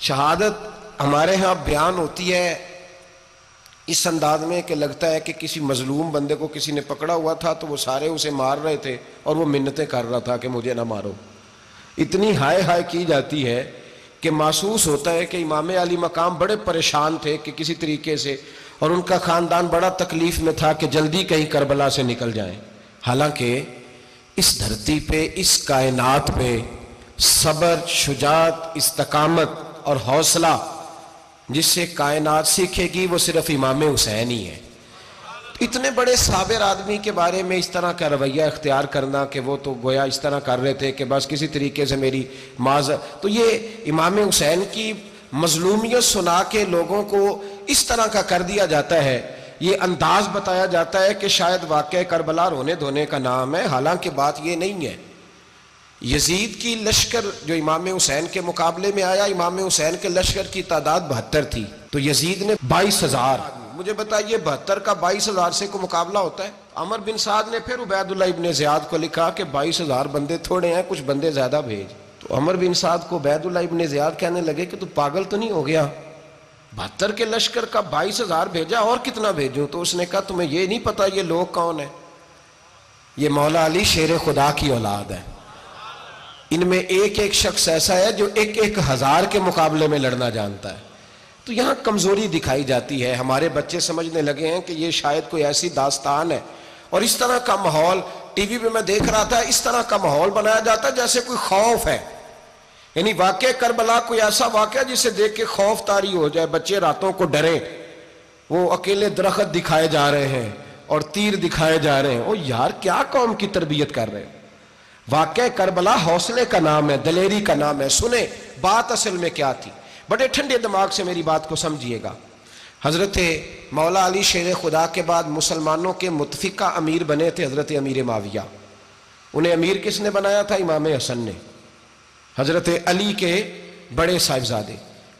شہادت ہمارے ہاں بیان ہوتی ہے اس انداز میں کہ لگتا ہے کہ کسی مظلوم بندے کو کسی نے پکڑا ہوا تھا تو وہ سارے اسے مار رہے تھے اور وہ منتیں کر رہا تھا کہ مجھے نہ مارو. اتنی ہائے ہائے کی جاتی ہے کہ محسوس ہوتا ہے کہ امام علی مقام بڑے پریشان تھے کہ کسی طریقے سے، اور ان کا خاندان بڑا تکلیف میں تھا کہ جلدی کہیں کربلا سے نکل جائیں. حالانکہ اس دھرتی پہ، اس کائنات پہ صبر، شجاعت، استقامت اور حوصلہ جس سے کائنات سیکھے گی وہ صرف امام حسین ہی ہے. اتنے بڑے صابر آدمی کے بارے میں اس طرح کا رویہ اختیار کرنا کہ وہ تو گویا اس طرح کر رہے تھے کہ بس کسی طریقے سے میری تو یہ امام حسین کی مظلومیت سنا کے لوگوں کو اس طرح کا کر دیا جاتا ہے. یہ انداز بتایا جاتا ہے کہ شاید واقعہ کربلا رونے دھونے کا نام ہے، حالانکہ بات یہ نہیں ہے. یزید کی لشکر جو امام حسین کے مقابلے میں آیا، امام حسین کے لشکر کی تعداد 72 تھی، تو یزید نے 22,000. مجھے بتائیے 72 کا 22,000 سے کو مقابلہ ہوتا ہے؟ عمر بن سعد نے پھر عبید اللہ ابن زیاد کو لکھا کہ 22,000 بندے تھوڑے ہیں، کچھ بندے زیادہ بھیج. تو عمر بن سعد کو عبید اللہ ابن زیاد کہنے لگے کہ تو پاگل تو نہیں ہو گیا، 72 کے لشکر کا 22,000 بھیجا، اور کتنا بھیجوں؟ تو اس نے کہا تمہیں یہ نہیں پتا یہ لوگ کون ہیں؟ یہ مولا علی شیر خدا کی اولاد ہے. ان میں ایک ایک شخص ایسا ہے جو 1,000 کے مقابلے میں لڑنا جانتا ہے. تو یہاں کمزوری دکھائی جاتی ہے. ہمارے بچے سمجھنے لگے ہیں کہ یہ شاید کوئی ایسی داستان ہے، اور اس طرح کا ماحول ٹی وی پہ میں دیکھ رہا تھا، اس طرح کا ماحول بنایا جاتا ہے جیسے کوئی خوف ہے. یعنی واقع کربلا کوئی ایسا واقعہ جسے دیکھ کے خوف طاری ہو جائے، بچے راتوں کو ڈریں. وہ اکیلے درخت دکھائے جا رہے ہیں اور تیر دکھائے جا رہے ہیں. او یار، کیا قوم کی تربیت کر رہے ہیں؟ واقع کربلا حوصلے کا نام ہے، دلیری کا نام ہے. سنیں بات اصل میں کیا تھی، بڑے ٹھنڈے دماغ سے میری بات کو سمجھیے گا. حضرت مولا علی شیر خدا کے بعد مسلمانوں کے متفقہ امیر بنے تھے حضرت امیر معاویہ. انہیں امیر کس نے بنایا تھا؟ امام حسن نے، حضرت علی کے بڑے صاحبزادے.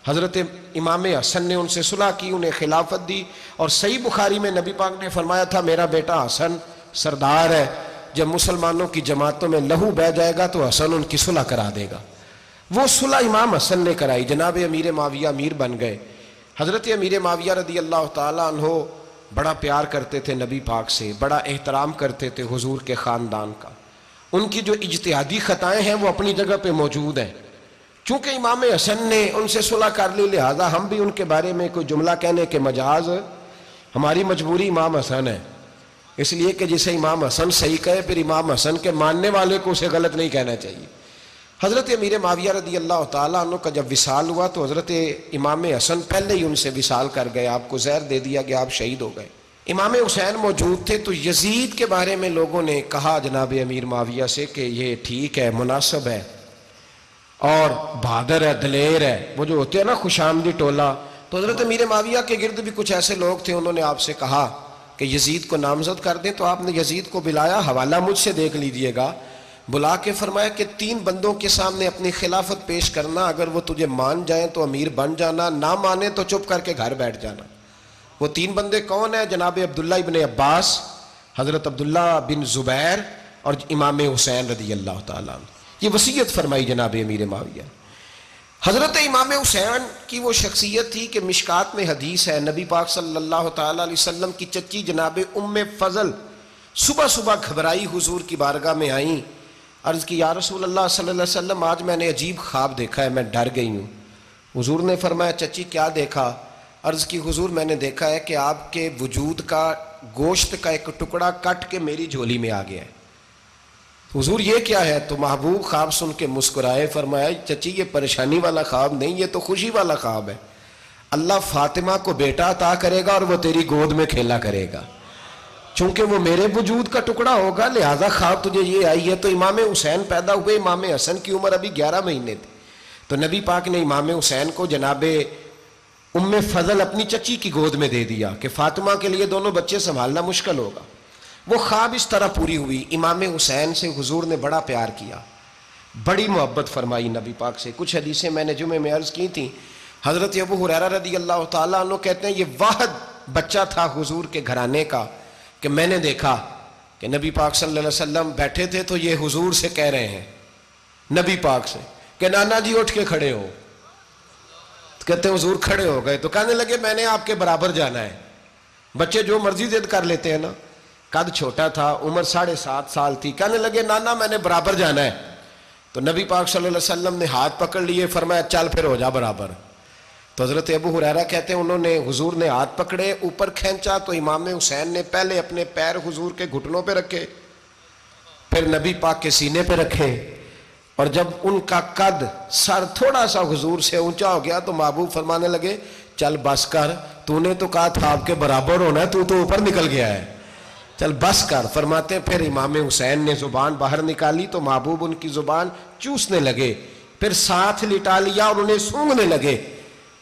حضرت امام حسن نے ان سے صلح کی، انہیں خلافت دی. اور صحیح بخاری میں نبی پاک نے فرمایا تھا میرا بیٹا حسن سردار ہے، جب مسلمانوں کی جماعتوں میں لہو بہہ جائے گا تو حسن ان کی صلح کرا دے گا. وہ صلح امام حسن نے کرائی. جناب امیر معاویہ امیر بن گئے. حضرت امیر معاویہ رضی اللہ تعالیٰ عنہ بڑا پیار کرتے تھے نبی پاک سے، بڑا احترام کرتے تھے حضور کے خاندان کا. ان کی جو اجتہادی خطائیں ہیں وہ اپنی جگہ پہ موجود ہیں. چونکہ امام حسن نے ان سے صلح کر لی، لہذا ہم بھی ان کے بارے میں کوئی جملہ کہنے کے مجاز، ہماری مجبوری امام حسن ہے. اس لیے کہ جسے امام حسن صحیح کہے پھر امام حسن کے ماننے والے کو اسے غلط نہیں کہنا چاہیے. حضرت امیر معاویہ رضی اللہ تعالیٰ عنہ کا جب وصال ہوا تو حضرت امام حسن پہلے ہی ان سے وصال کر گئے، آپ کو زہر دے دیا گیا، آپ شہید ہو گئے. امام حسین موجود تھے. تو یزید کے بارے میں لوگوں نے کہا جناب امیر معاویہ سے کہ یہ ٹھیک ہے، مناسب ہے اور بہادر ہے، دلیر ہے، وہ جو ہوتے ہیں نا خوش آمدی ٹولہ. تو حضرت امیر معاویہ کے گرد بھی کچھ ایسے لوگ تھے، انہوں نے آپ سے کہا کہ یزید کو نامزد کر دیں. تو آپ نے یزید کو بلایا، حوالہ مجھ سے دیکھ لیجئے گا. بلا کے فرمایا کہ 3 بندوں کے سامنے اپنی خلافت پیش کرنا، اگر وہ تجھے مان جائیں تو امیر بن جانا، نہ مانے تو چپ کر کے گھر بیٹھ جانا. وہ 3 بندے کون ہیں؟ جناب عبداللہ ابن عباس، حضرت عبداللہ بن زبیر اور امام حسین رضی اللہ تعالیٰ عنہ. یہ وصیت فرمائی جناب امیر معاویہ. حضرت امام حسین کی وہ شخصیت تھی کہ مشکات میں حدیث ہے، نبی پاک صلی اللہ تعالیٰ علیہ وسلم کی چچی جناب ام فضل صبح صبح گھبرائی حضور کی بارگاہ میں آئیں. عرض کی یا رسول اللہ صلی اللہ علیہ وسلم، آج میں نے عجیب خواب دیکھا ہے، میں ڈر گئی ہوں. حضور نے فرمایا چچی کیا دیکھا؟ عرض کی حضور میں نے دیکھا ہے کہ آپ کے وجود کا گوشت کا ایک ٹکڑا کٹ کے میری جھولی میں آ گیا ہے. حضور یہ کیا ہے؟ تو محبوب خواب سن کے مسکرائے، فرمایا چچی یہ پریشانی والا خواب نہیں، یہ تو خوشی والا خواب ہے. اللہ فاطمہ کو بیٹا عطا کرے گا اور وہ تیری گود میں کھیلا کرے گا. چونکہ وہ میرے وجود کا ٹکڑا ہوگا لہذا خواب تجھے یہ آئی ہے. تو امام حسین پیدا ہوئے، امام حسن کی عمر ابھی 11 مہینے تھی. تو نبی پاک نے امام حسین کو جناب ام فضل اپنی چچی کی گود میں دے دیا کہ فاطمہ کے لیے دونوں بچے سنبھالنا مشکل ہوگا. وہ خواب اس طرح پوری ہوئی. امام حسین سے حضور نے بڑا پیار کیا، بڑی محبت فرمائی نبی پاک سے. کچھ حدیثیں میں نے جمعے میں عرض کی تھیں. حضرت ابو ہریرہ رضی اللہ تعالیٰ عنہ کہتے ہیں یہ واحد بچہ تھا حضور کے گھرانے کا کہ میں نے دیکھا کہ نبی پاک صلی اللہ علیہ وسلم بیٹھے تھے تو یہ حضور سے کہہ رہے ہیں، نبی پاک سے، کہ نانا جی اٹھ کے کھڑے ہو. کہتے ہیں حضور کھڑے ہو گئے تو کہنے لگے میں نے آپ کے برابر جانا ہے. بچے جو مرضی ضد کر لیتے ہیں نا. قد چھوٹا تھا, عمر 7.5 سال تھی. کہنے لگے نانا میں نے برابر جانا ہے. تو نبی پاک صلی اللہ علیہ وسلم نے ہاتھ پکڑ لیے, فرمایا چل پھر ہو جا برابر. تو حضرت ابو ہریرہ کہتے ہیں انہوں نے حضور نے ہاتھ پکڑے, اوپر کھینچا تو امام حسین نے پہلے اپنے پیر حضور کے گھٹنوں پہ رکھے, پھر نبی پاک کے سینے پہ رکھے, اور جب ان کا قد سر تھوڑا سا حضور سے اونچا ہو گیا تو محبوب فرمانے لگے چل بس کر, تو نے تو کہا تھا آپ کے برابر ہونا ہے, تو اوپر نکل گیا ہے, چل بس کر. فرماتے ہیں پھر امام حسین نے زبان باہر نکالی تو محبوب ان کی زبان چوسنے لگے, پھر ساتھ لٹا لیا اور انہیں سونگھنے لگے.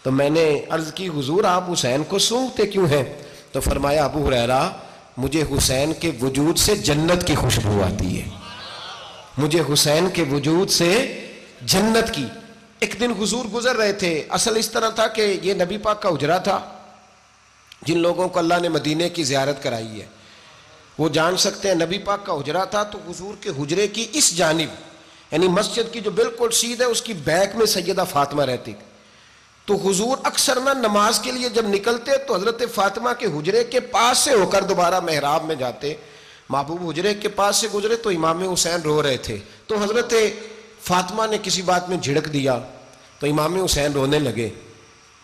تو میں نے عرض کی حضور آپ حسین کو سونگھتے کیوں ہیں؟ تو فرمایا ابو ہریرہ مجھے حسین کے وجود سے جنت کی خوشبو آتی ہے, مجھے حسین کے وجود سے جنت کی. ایک دن حضور گزر رہے تھے, اصل اس طرح تھا کہ یہ نبی پاک کا حجرہ تھا. جن لوگوں کو اللہ نے مدینے کی زیارت کرائی ہے وہ جان سکتے ہیں, نبی پاک کا حجرہ تھا تو حضور کے حجرے کی اس جانب, یعنی مسجد کی جو بالکل سیدھ ہے اس کی بیک میں سیدہ فاطمہ رہتی. تو حضور اکثر نہ نماز کے لیے جب نکلتے تو حضرت فاطمہ کے حجرے کے پاس سے ہو کر دوبارہ محراب میں جاتے. محبوب حجرے کے پاس سے گزرے تو امام حسین رو رہے تھے, تو حضرت فاطمہ نے کسی بات میں جھڑک دیا تو امام حسین رونے لگے.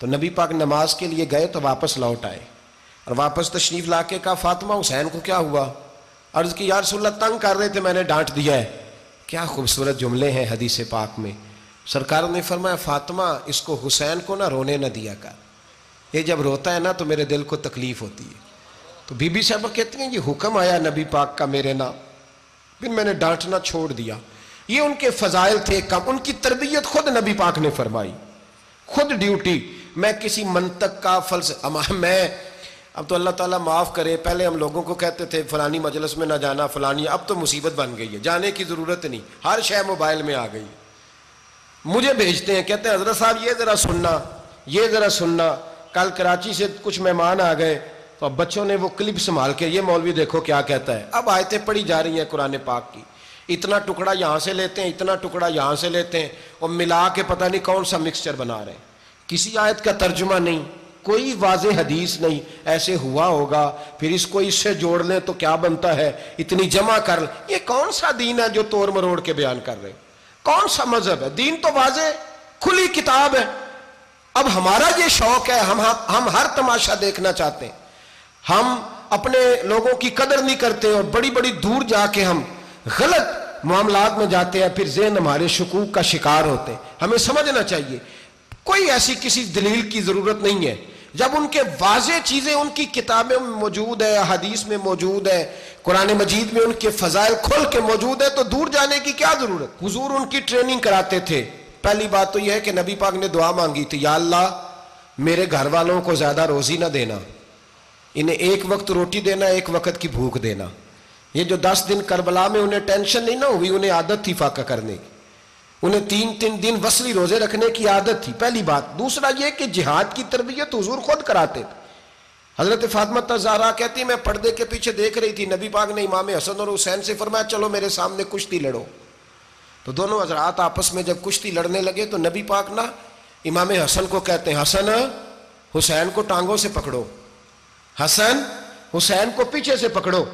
تو نبی پاک نماز کے لیے گئے تو واپس لوٹ آئے, اور واپس تشریف لا کے کہا فاطمہ حسین کو کیا ہوا؟ عرض کی یا رسول اللہ تنگ کر رہے تھے میں نے ڈانٹ دیا ہے. کیا خوبصورت جملے ہیں حدیث پاک میں. سرکار نے فرمایا فاطمہ اس کو حسین کو نہ رونے نہ دیا کر, یہ جب روتا ہے نا تو میرے دل کو تکلیف ہوتی ہے. تو بی بی صاحبہ کہتی ہیں یہ حکم آیا نبی پاک کا میرے نام, پھر میں نے ڈانٹنا چھوڑ دیا. یہ ان کے فضائل تھے کم, ان کی تربیت خود نبی پاک نے فرمائی, خود ڈیوٹی. میں کسی منطق کا میں اب تو اللہ تعالیٰ معاف کرے, پہلے ہم لوگوں کو کہتے تھے فلانی مجلس میں نہ جانا فلانی, اب تو مصیبت بن گئی ہے, جانے کی ضرورت نہیں, ہر شے موبائل میں آ گئی. مجھے بھیجتے ہیں کہتے ہیں حضرت صاحب یہ ذرا سننا, یہ ذرا سننا. کل کراچی سے کچھ مہمان آ گئے تو اب بچوں نے وہ کلپ سنبھال کے یہ مولوی دیکھو کیا کہتا ہے. اب آیتیں پڑھی جا رہی ہیں قرآن پاک کی, اتنا ٹکڑا یہاں سے لیتے ہیں, اتنا ٹکڑا یہاں سے لیتے ہیں, اور ملا کے پتہ نہیں کون سا مکسچر بنا رہے ہیں. کسی آیت کا ترجمہ نہیں, کوئی واضح حدیث نہیں. ایسے ہوا ہوگا پھر اس کو اس سے جوڑ لیں تو کیا بنتا ہے, اتنی جمع کر لیں. یہ کون سا دین ہے جو توڑ مروڑ کے بیان کر رہے ہیں؟ کون سا مذہب ہے؟ دین تو واضح کھلی کتاب ہے. اب ہمارا یہ شوق ہے, ہم ہر تماشا دیکھنا چاہتے ہیں, ہم اپنے لوگوں کی قدر نہیں کرتے اور بڑی بڑی دور جا کے ہم غلط معاملات میں جاتے ہیں, پھر ذہن ہمارے شکوک کا شکار ہوتے ہیں. ہمیں سمجھنا چاہیے کوئی ایسی کسی دلیل کی ضرورت نہیں ہے. جب ان کے واضح چیزیں ان کی کتابیں میں موجود ہے, حدیث میں موجود ہے, قرآن مجید میں ان کے فضائل کھل کے موجود ہے, تو دور جانے کی کیا ضرورت. حضور ان کی ٹریننگ کراتے تھے. پہلی بات تو یہ ہے کہ نبی پاک نے دعا مانگی تھی, یا اللہ میرے گھر والوں کو زیادہ روزی نہ دینا, انہیں ایک وقت روٹی دینا, ایک وقت کی بھوک دینا. یہ جو 10 دن کربلا میں انہیں ٹینشن نہیں نہ ہوئی, انہیں عادت تھی فاقہ کرنے کی, انہیں 3 دن وصلی روزے رکھنے کی عادت تھی. پہلی بات. دوسرا یہ کہ جہاد کی تربیت حضور خود کراتے تھے. حضرت فاطمہ زہرا کہتی میں پردے کے پیچھے دیکھ رہی تھی, نبی پاک نے امام حسن اور حسین سے فرمایا چلو میرے سامنے کشتی لڑو. تو دونوں حضرات آپس میں جب کشتی لڑنے لگے تو نبی پاک نا امام حسن کو کہتے ہیں حسن حسین کو ٹانگوں سے پکڑو, حسن حسین کو پیچھے سے پکڑو.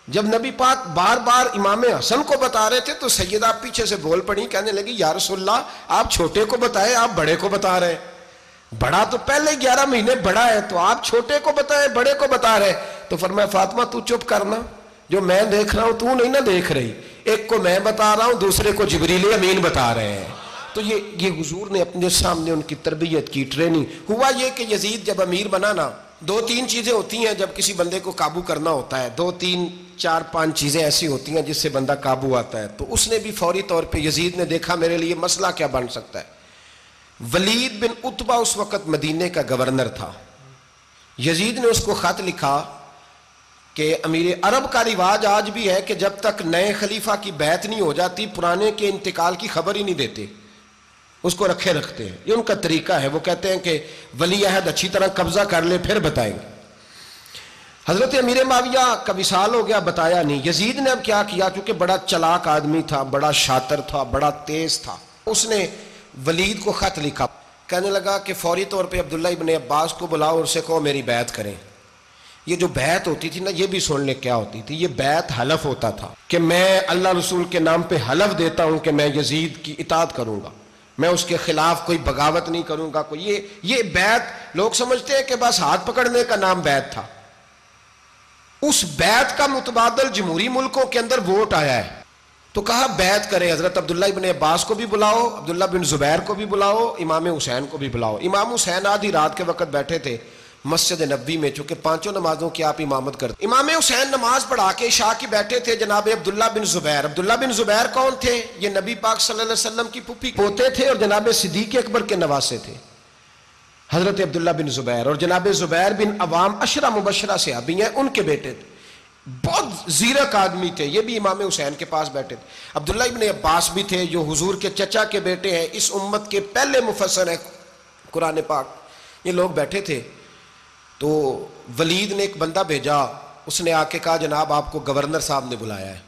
جب نبی پاک بار بار امام حسن کو بتا رہے تھے تو سیدہ پیچھے سے بول پڑی, کہنے لگی یا رسول اللہ آپ چھوٹے کو بتائے, آپ بڑے کو بتا رہے. بڑا تو پہلے 11 مہینے بڑا ہے, تو آپ چھوٹے کو بتائے بڑے کو بتا رہے. تو فرمایا فاطمہ تو چپ کرنا, جو میں دیکھ رہا ہوں تو نہیں نہ دیکھ رہی, ایک کو میں بتا رہا ہوں دوسرے کو جبریل امین بتا رہے ہیں. تو یہ حضور نے اپنے سامنے ان کی تربیت کی, ٹریننگ. ہوا یہ کہ یزید جب امیر بنا نا, 2-3 چیزیں ہوتی ہیں جب کسی بندے کو قابو کرنا ہوتا ہے, 2-3-4-5 چیزیں ایسی ہوتی ہیں جس سے بندہ قابو آتا ہے. تو اس نے بھی فوری طور پہ, یزید نے دیکھا میرے لیے مسئلہ کیا بن سکتا ہے. ولید بن عتبہ اس وقت مدینے کا گورنر تھا. یزید نے اس کو خط لکھا کہ امیر عرب کا رواج آج بھی ہے کہ جب تک نئے خلیفہ کی بیعت نہیں ہو جاتی پرانے کے انتقال کی خبر ہی نہیں دیتے, اس کو رکھے رکھتے ہیں. یہ ان کا طریقہ ہے. وہ کہتے ہیں کہ ولی عہد اچھی طرح قبضہ کر لے پھر بتائیں گے. حضرت امیر معاویہ کا وصال ہو گیا, بتایا نہیں. یزید نے اب کیا کیا, چونکہ بڑا چلاک آدمی تھا, بڑا شاطر تھا, بڑا تیز تھا, اس نے ولید کو خط لکھا, کہنے لگا کہ فوری طور پہ عبداللہ ابن عباس کو بلاؤ اور اسے کہو میری بیعت کریں۔ یہ جو بیعت ہوتی تھی نا، یہ بھی سن لے کیا ہوتی تھی، یہ بیعت حلف ہوتا تھا کہ میں اللہ رسول کے نام پہ حلف دیتا ہوں کہ میں یزید کی اطاعت کروں گا، میں اس کے خلاف کوئی بغاوت نہیں کروں گا، کوئی یہ بیعت لوگ سمجھتے ہیں کہ بس ہاتھ پکڑنے کا نام بیعت تھا۔ اس بیعت کا متبادل جمہوری ملکوں کے اندر ووٹ آیا ہے، تو کہا بیعت کرے، حضرت عبداللہ ابن عباس کو بھی بلاؤ، عبداللہ بن زبیر کو بھی بلاؤ، امام حسین کو بھی بلاؤ۔ امام حسین آدھی رات کے وقت بیٹھے تھے مسجد نبوی میں، چونکہ پانچوں نمازوں کی آپ امامت کرتے۔ امام حسین نماز پڑھا کے عشاء کی بیٹھے تھے جناب عبداللہ بن زبیر۔ عبداللہ بن زبیر کون تھے؟ یہ نبی پاک صلی اللہ علیہ وسلم کی پھوپھی پوتے تھے اور جناب صدیق اکبر کے نواسے تھے، حضرت عبداللہ بن زبیر۔ اور جناب زبیر بن عوام عشرہ مبشرہ صحابی ہیں، ان کے بیٹے تھے، بہت زیرک آدمی تھے، یہ بھی امام حسین کے پاس بیٹھے تھے۔ عبداللہ ابن عباس بھی تھے جو حضور کے چچا کے بیٹے ہیں، اس امت کے پہلے مفسر ہیں قرآن پاک۔ یہ لوگ بیٹھے تھے تو ولید نے ایک بندہ بھیجا، اس نے آ کے کہا جناب آپ کو گورنر صاحب نے بلایا ہے۔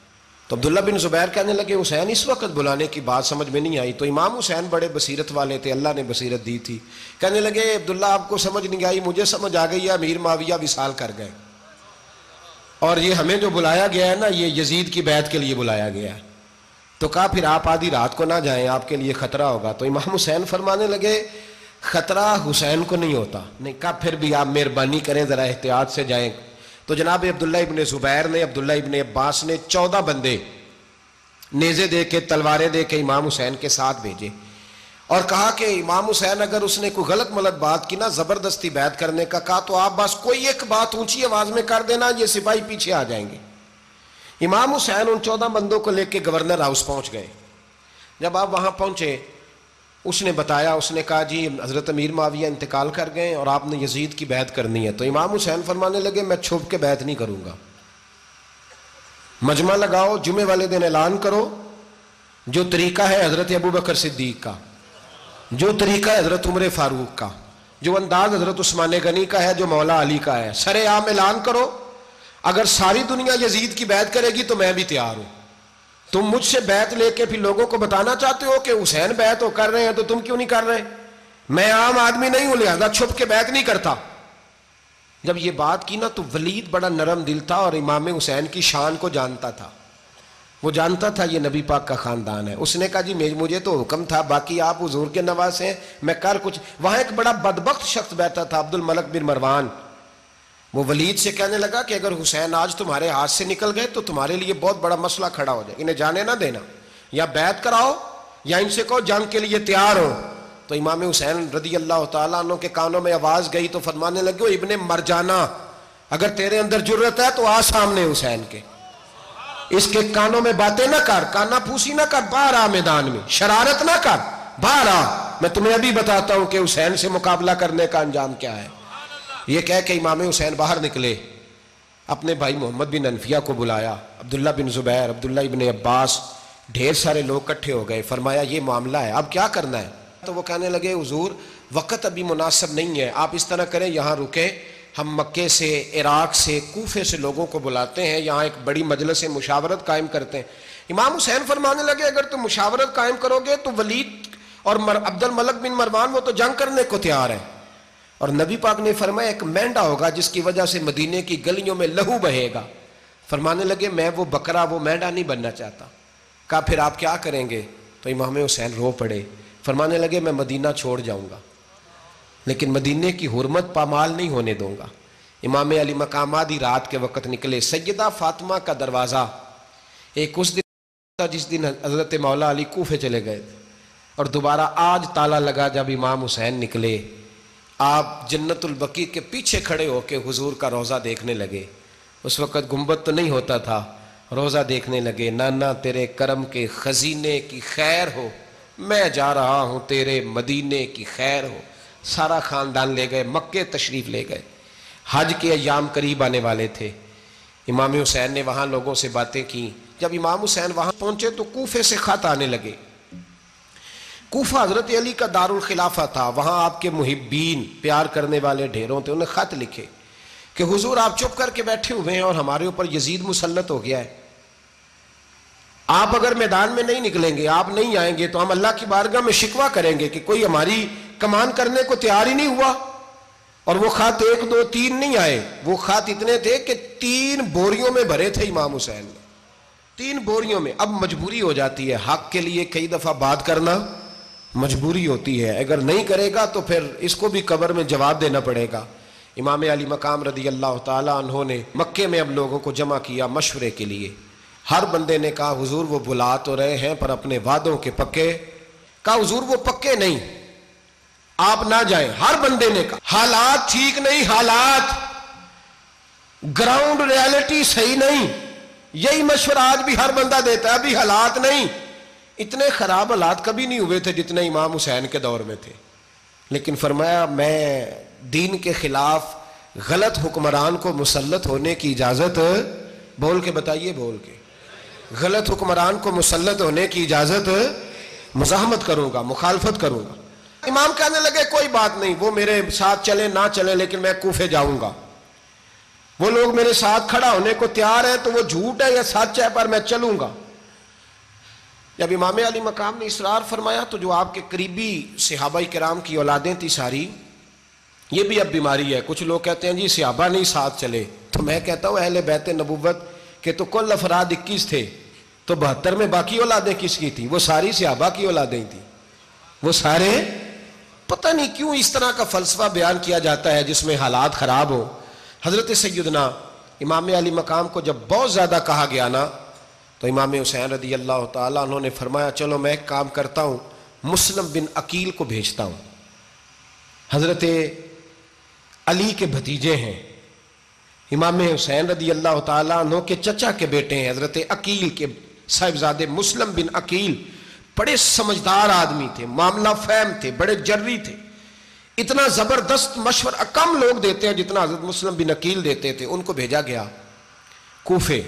تو عبداللہ بن زبیر کہنے لگے حسین اس وقت بلانے کی بات سمجھ میں نہیں آئی۔ تو امام حسین بڑے بصیرت والے تھے، اللہ نے بصیرت دی تھی، کہنے لگے عبداللہ آپ کو سمجھ نہیں آئی، مجھے سمجھ آ گئی ہے، امیر معاویہ وصال کر گئے، اور یہ ہمیں جو بلایا گیا ہے نا، یہ یزید کی بیعت کے لیے بلایا گیا ہے۔ تو کہا پھر آپ آدھی رات کو نہ جائیں، آپ کے لیے خطرہ ہوگا۔ تو امام حسین فرمانے لگے خطرہ حسین کو نہیں ہوتا، نہیں کہا پھر بھی آپ مہربانی کریں ذرا احتیاط سے جائیں۔ تو جناب عبداللہ ابن زبیر نے، عبداللہ ابن عباس نے 14 بندے نیزے دے کے، تلواریں دے کے امام حسین کے ساتھ بھیجے، اور کہا کہ امام حسین اگر اس نے کوئی غلط ملت بات کی نا، زبردستی بیعت کرنے کا کہا، تو آپ بس کوئی ایک بات اونچی آواز میں کر دینا، یہ سپاہی پیچھے آ جائیں گے۔ امام حسین ان 14 بندوں کو لے کے گورنر ہاؤس پہنچ گئے۔ جب آپ وہاں پہنچے، اس نے بتایا، اس نے کہا جی حضرت امیر معاویہ انتقال کر گئے اور آپ نے یزید کی بیعت کرنی ہے۔ تو امام حسین فرمانے لگے میں چھپ کے بیعت نہیں کروں گا، مجمع لگاؤ، جمعے والے دن اعلان کرو، جو طریقہ ہے حضرت ابوبکر صدیق کا، جو طریقہ ہے حضرت عمر فاروق کا، جو انداز حضرت عثمان غنی کا ہے، جو مولا علی کا ہے، سر عام اعلان کرو، اگر ساری دنیا یزید کی بیعت کرے گی تو میں بھی تیار ہوں۔ تم مجھ سے بیعت لے کے پھر لوگوں کو بتانا چاہتے ہو کہ حسین بیعت ہو کر رہے ہیں تو تم کیوں نہیں کر رہے؟ میں عام آدمی نہیں ہوں، لہذا چھپ کے بیعت نہیں کرتا۔ جب یہ بات کی نا تو ولید بڑا نرم دل تھا اور امام حسین کی شان کو جانتا تھا، وہ جانتا تھا یہ نبی پاک کا خاندان ہے۔ اس نے کہا جی مجھے تو حکم تھا، باقی آپ حضور کے نواسے ہیں، میں کر کچھ۔ وہاں ایک بڑا بدبخت شخص بیٹھا تھا، عبد الملک بن مروان، وہ ولید سے کہنے لگا کہ اگر حسین آج تمہارے ہاتھ سے نکل گئے تو تمہارے لیے بہت بڑا مسئلہ کھڑا ہو جائے، انہیں جانے نہ دینا، یا بیعت کراؤ یا ان سے کہو جنگ کے لیے تیار ہو۔ تو امام حسین رضی اللہ تعالیٰ عنہ کے کانوں میں آواز گئی تو فرمانے لگے ابن مرجانہ، اگر تیرے اندر جرت ہے تو آ سامنے حسین کے، اس کے کانوں میں باتیں نہ کر، کانا پھوسی نہ کر، باہر آ میدان میں، شرارت نہ کر، باہر آ، میں تمہیں ابھی بتاتا ہوں کہ حسین سے مقابلہ کرنے کا انجام کیا ہے۔ یہ کہہ کہ امام حسین باہر نکلے، اپنے بھائی محمد بن انفیہ کو بلایا، عبداللہ بن زبیر، عبداللہ ابن عباس، ڈھیر سارے لوگ اکٹھے ہو گئے، فرمایا یہ معاملہ ہے، اب کیا کرنا ہے؟ تو وہ کہنے لگے حضور وقت ابھی مناسب نہیں ہے، آپ اس طرح کریں یہاں رکیں، ہم مکے سے، عراق سے، کوفے سے لوگوں کو بلاتے ہیں، یہاں ایک بڑی مجلس مشاورت قائم کرتے ہیں۔ امام حسین فرمانے لگے اگر تم مشاورت قائم کرو گے تو ولید اور عبد الملک بن مروان وہ تو جنگ کرنے کو تیار ہیں، اور نبی پاک نے فرمایا ایک مینڈا ہوگا جس کی وجہ سے مدینے کی گلیوں میں لہو بہے گا۔ فرمانے لگے میں وہ بکرا، وہ مینڈا نہیں بننا چاہتا۔ کہا پھر آپ کیا کریں گے؟ تو امام حسین رو پڑے، فرمانے لگے میں مدینہ چھوڑ جاؤں گا لیکن مدینے کی حرمت پامال نہیں ہونے دوں گا۔ امام علی مقام آدھی رات کے وقت نکلے، سیدہ فاطمہ کا دروازہ ایک اس دن تھا جس دن حضرت مولا علی کوفے چلے گئے تھے، اور دوبارہ آج تالا لگا جب امام حسین نکلے۔ آپ جنت البقیع کے پیچھے کھڑے ہو کے حضور کا روضہ دیکھنے لگے، اس وقت گنبد تو نہیں ہوتا تھا، روضہ دیکھنے لگے، نانا تیرے کرم کے خزینے کی خیر ہو، میں جا رہا ہوں تیرے مدینے کی خیر ہو۔ سارا خاندان لے گئے، مکے تشریف لے گئے، حج کے ایام قریب آنے والے تھے۔ امام حسین نے وہاں لوگوں سے باتیں کی، جب امام حسین وہاں پہنچے تو کوفے سے خط آنے لگے۔ کوفہ حضرت علی کا دارالخلافہ تھا، وہاں آپ کے محبین، پیار کرنے والے ڈھیروں تھے، انہیں خط لکھے کہ حضور آپ چپ کر کے بیٹھے ہوئے ہیں اور ہمارے اوپر یزید مسلط ہو گیا ہے، آپ اگر میدان میں نہیں نکلیں گے، آپ نہیں آئیں گے تو ہم اللہ کی بارگاہ میں شکوہ کریں گے کہ کوئی ہماری کمان کرنے کو تیار ہی نہیں ہوا، اور وہ خط 1 2 3 نہیں آئے، وہ خط اتنے تھے کہ 3 بوریوں میں بھرے تھے امام حسین نے، 3 بوریوں میں۔ اب مجبوری ہو جاتی ہے، حق کے لیے کئی دفعہ بات کرنا مجبوری ہوتی ہے، اگر نہیں کرے گا تو پھر اس کو بھی قبر میں جواب دینا پڑے گا۔ امام علی مقام رضی اللہ تعالیٰ عنہ نے مکے میں اب لوگوں کو جمع کیا مشورے کے لیے۔ ہر بندے نے کہا حضور وہ بلا تو رہے ہیں پر اپنے وعدوں کے پکے، کہا حضور وہ پکے نہیں، آپ نہ جائیں۔ ہر بندے نے کہا حالات ٹھیک نہیں، حالات گراؤنڈ ریالٹی صحیح نہیں، یہی مشورہ آج بھی ہر بندہ دیتا ہے، ابھی حالات نہیں۔ اتنے خراب حالات کبھی نہیں ہوئے تھے جتنے امام حسین کے دور میں تھے، لیکن فرمایا میں دین کے خلاف غلط حکمران کو مسلط ہونے کی اجازت، بول کے بتائیے، بول کے، غلط حکمران کو مسلط ہونے کی اجازت، مزاحمت کروں گا، مخالفت کروں گا۔ امام کہنے لگے کوئی بات نہیں، وہ میرے ساتھ چلے نہ چلے لیکن میں کوفے جاؤں گا، وہ لوگ میرے ساتھ کھڑا ہونے کو تیار ہے تو وہ جھوٹ ہے یا سچ ہے پر میں چلوں گا۔ جب امام علی مقام نے اصرار فرمایا تو جو آپ کے قریبی صحابہ کرام کی اولادیں تھی ساری، یہ بھی اب بیماری ہے، کچھ لوگ کہتے ہیں جی صحابہ نہیں ساتھ چلے، تو میں کہتا ہوں اہل بیت نبوت کے تو کل افراد 21 تھے، تو 72 میں باقی اولادیں کس کی تھی؟ وہ ساری صحابہ کی اولادیں تھیں، وہ سارے، پتہ نہیں کیوں اس طرح کا فلسفہ بیان کیا جاتا ہے جس میں حالات خراب ہو۔ حضرت سیدنا امام علی مقام کو جب بہت زیادہ کہا گیا نا تو امام حسین رضی اللہ تعالیٰ عنہ نے فرمایا چلو میں ایک کام کرتا ہوں، مسلم بن عقیل کو بھیجتا ہوں، حضرت علی کے بھتیجے ہیں، امام حسین رضی اللہ تعالیٰ عنہ کے چچا کے بیٹے ہیں، حضرت عقیل کے صاحبزادے مسلم بن عقیل، بڑے سمجھدار آدمی تھے، معاملہ فہم تھے، بڑے جری تھے، اتنا زبردست مشورہ کم لوگ دیتے ہیں جتنا حضرت مسلم بن عقیل دیتے تھے۔ ان کو بھیجا گیا کوفے۔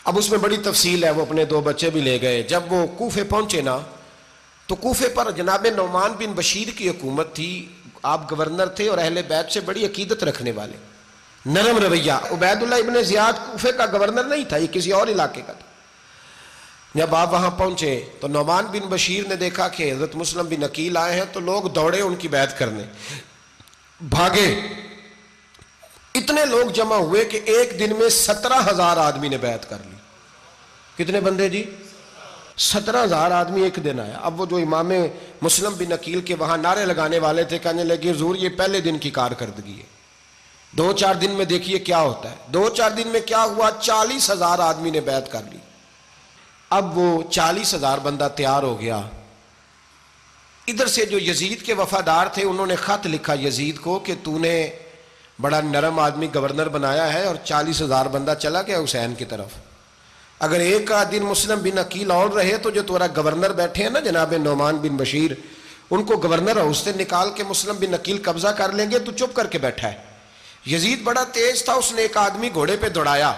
اب اس میں بڑی تفصیل ہے، وہ اپنے 2 بچے بھی لے گئے۔ جب وہ کوفے پہنچے نا تو کوفے پر جناب نعمان بن بشیر کی حکومت تھی، آپ گورنر تھے اور اہل بیت سے بڑی عقیدت رکھنے والے، نرم رویہ۔ عبید اللہ ابن زیاد کوفے کا گورنر نہیں تھا، یہ کسی اور علاقے کا تھا۔ جب آپ وہاں پہنچے تو نعمان بن بشیر نے دیکھا کہ حضرت مسلم بن عقیل آئے ہیں تو لوگ دوڑے ان کی بیعت کرنے، بھاگے، اتنے لوگ جمع ہوئے کہ ایک دن میں 17,000 آدمی نے بیعت کر لی۔ کتنے بندے جی؟ 17,000 آدمی ایک دن آیا۔ اب وہ جو امام مسلم بن عقیل کے وہاں نعرے لگانے والے تھے کہنے لگے حضور یہ پہلے دن کی کارکردگی ہے، 2-4 دن میں دیکھیے کیا ہوتا ہے۔ 2-4 دن میں کیا ہوا؟ 40,000 آدمی نے بیعت کر لی۔ اب وہ 40,000 بندہ تیار ہو گیا۔ ادھر سے جو یزید کے وفادار تھے انہوں نے خط لکھا یزید کو کہ تو نے بڑا نرم آدمی گورنر بنایا ہے اور 40,000 بندہ چلا گیا حسین کی طرف، اگر ایک دن مسلم بن عقیل اور رہے تو جو تمہارا گورنر بیٹھے ہیں نا جناب نعمان بن بشیر، ان کو گورنر ہاؤس سے نکال کے مسلم بن عقیل قبضہ کر لیں گے، تو چپ کر کے بیٹھا ہے۔ یزید بڑا تیز تھا، اس نے ایک آدمی گھوڑے پہ دوڑایا۔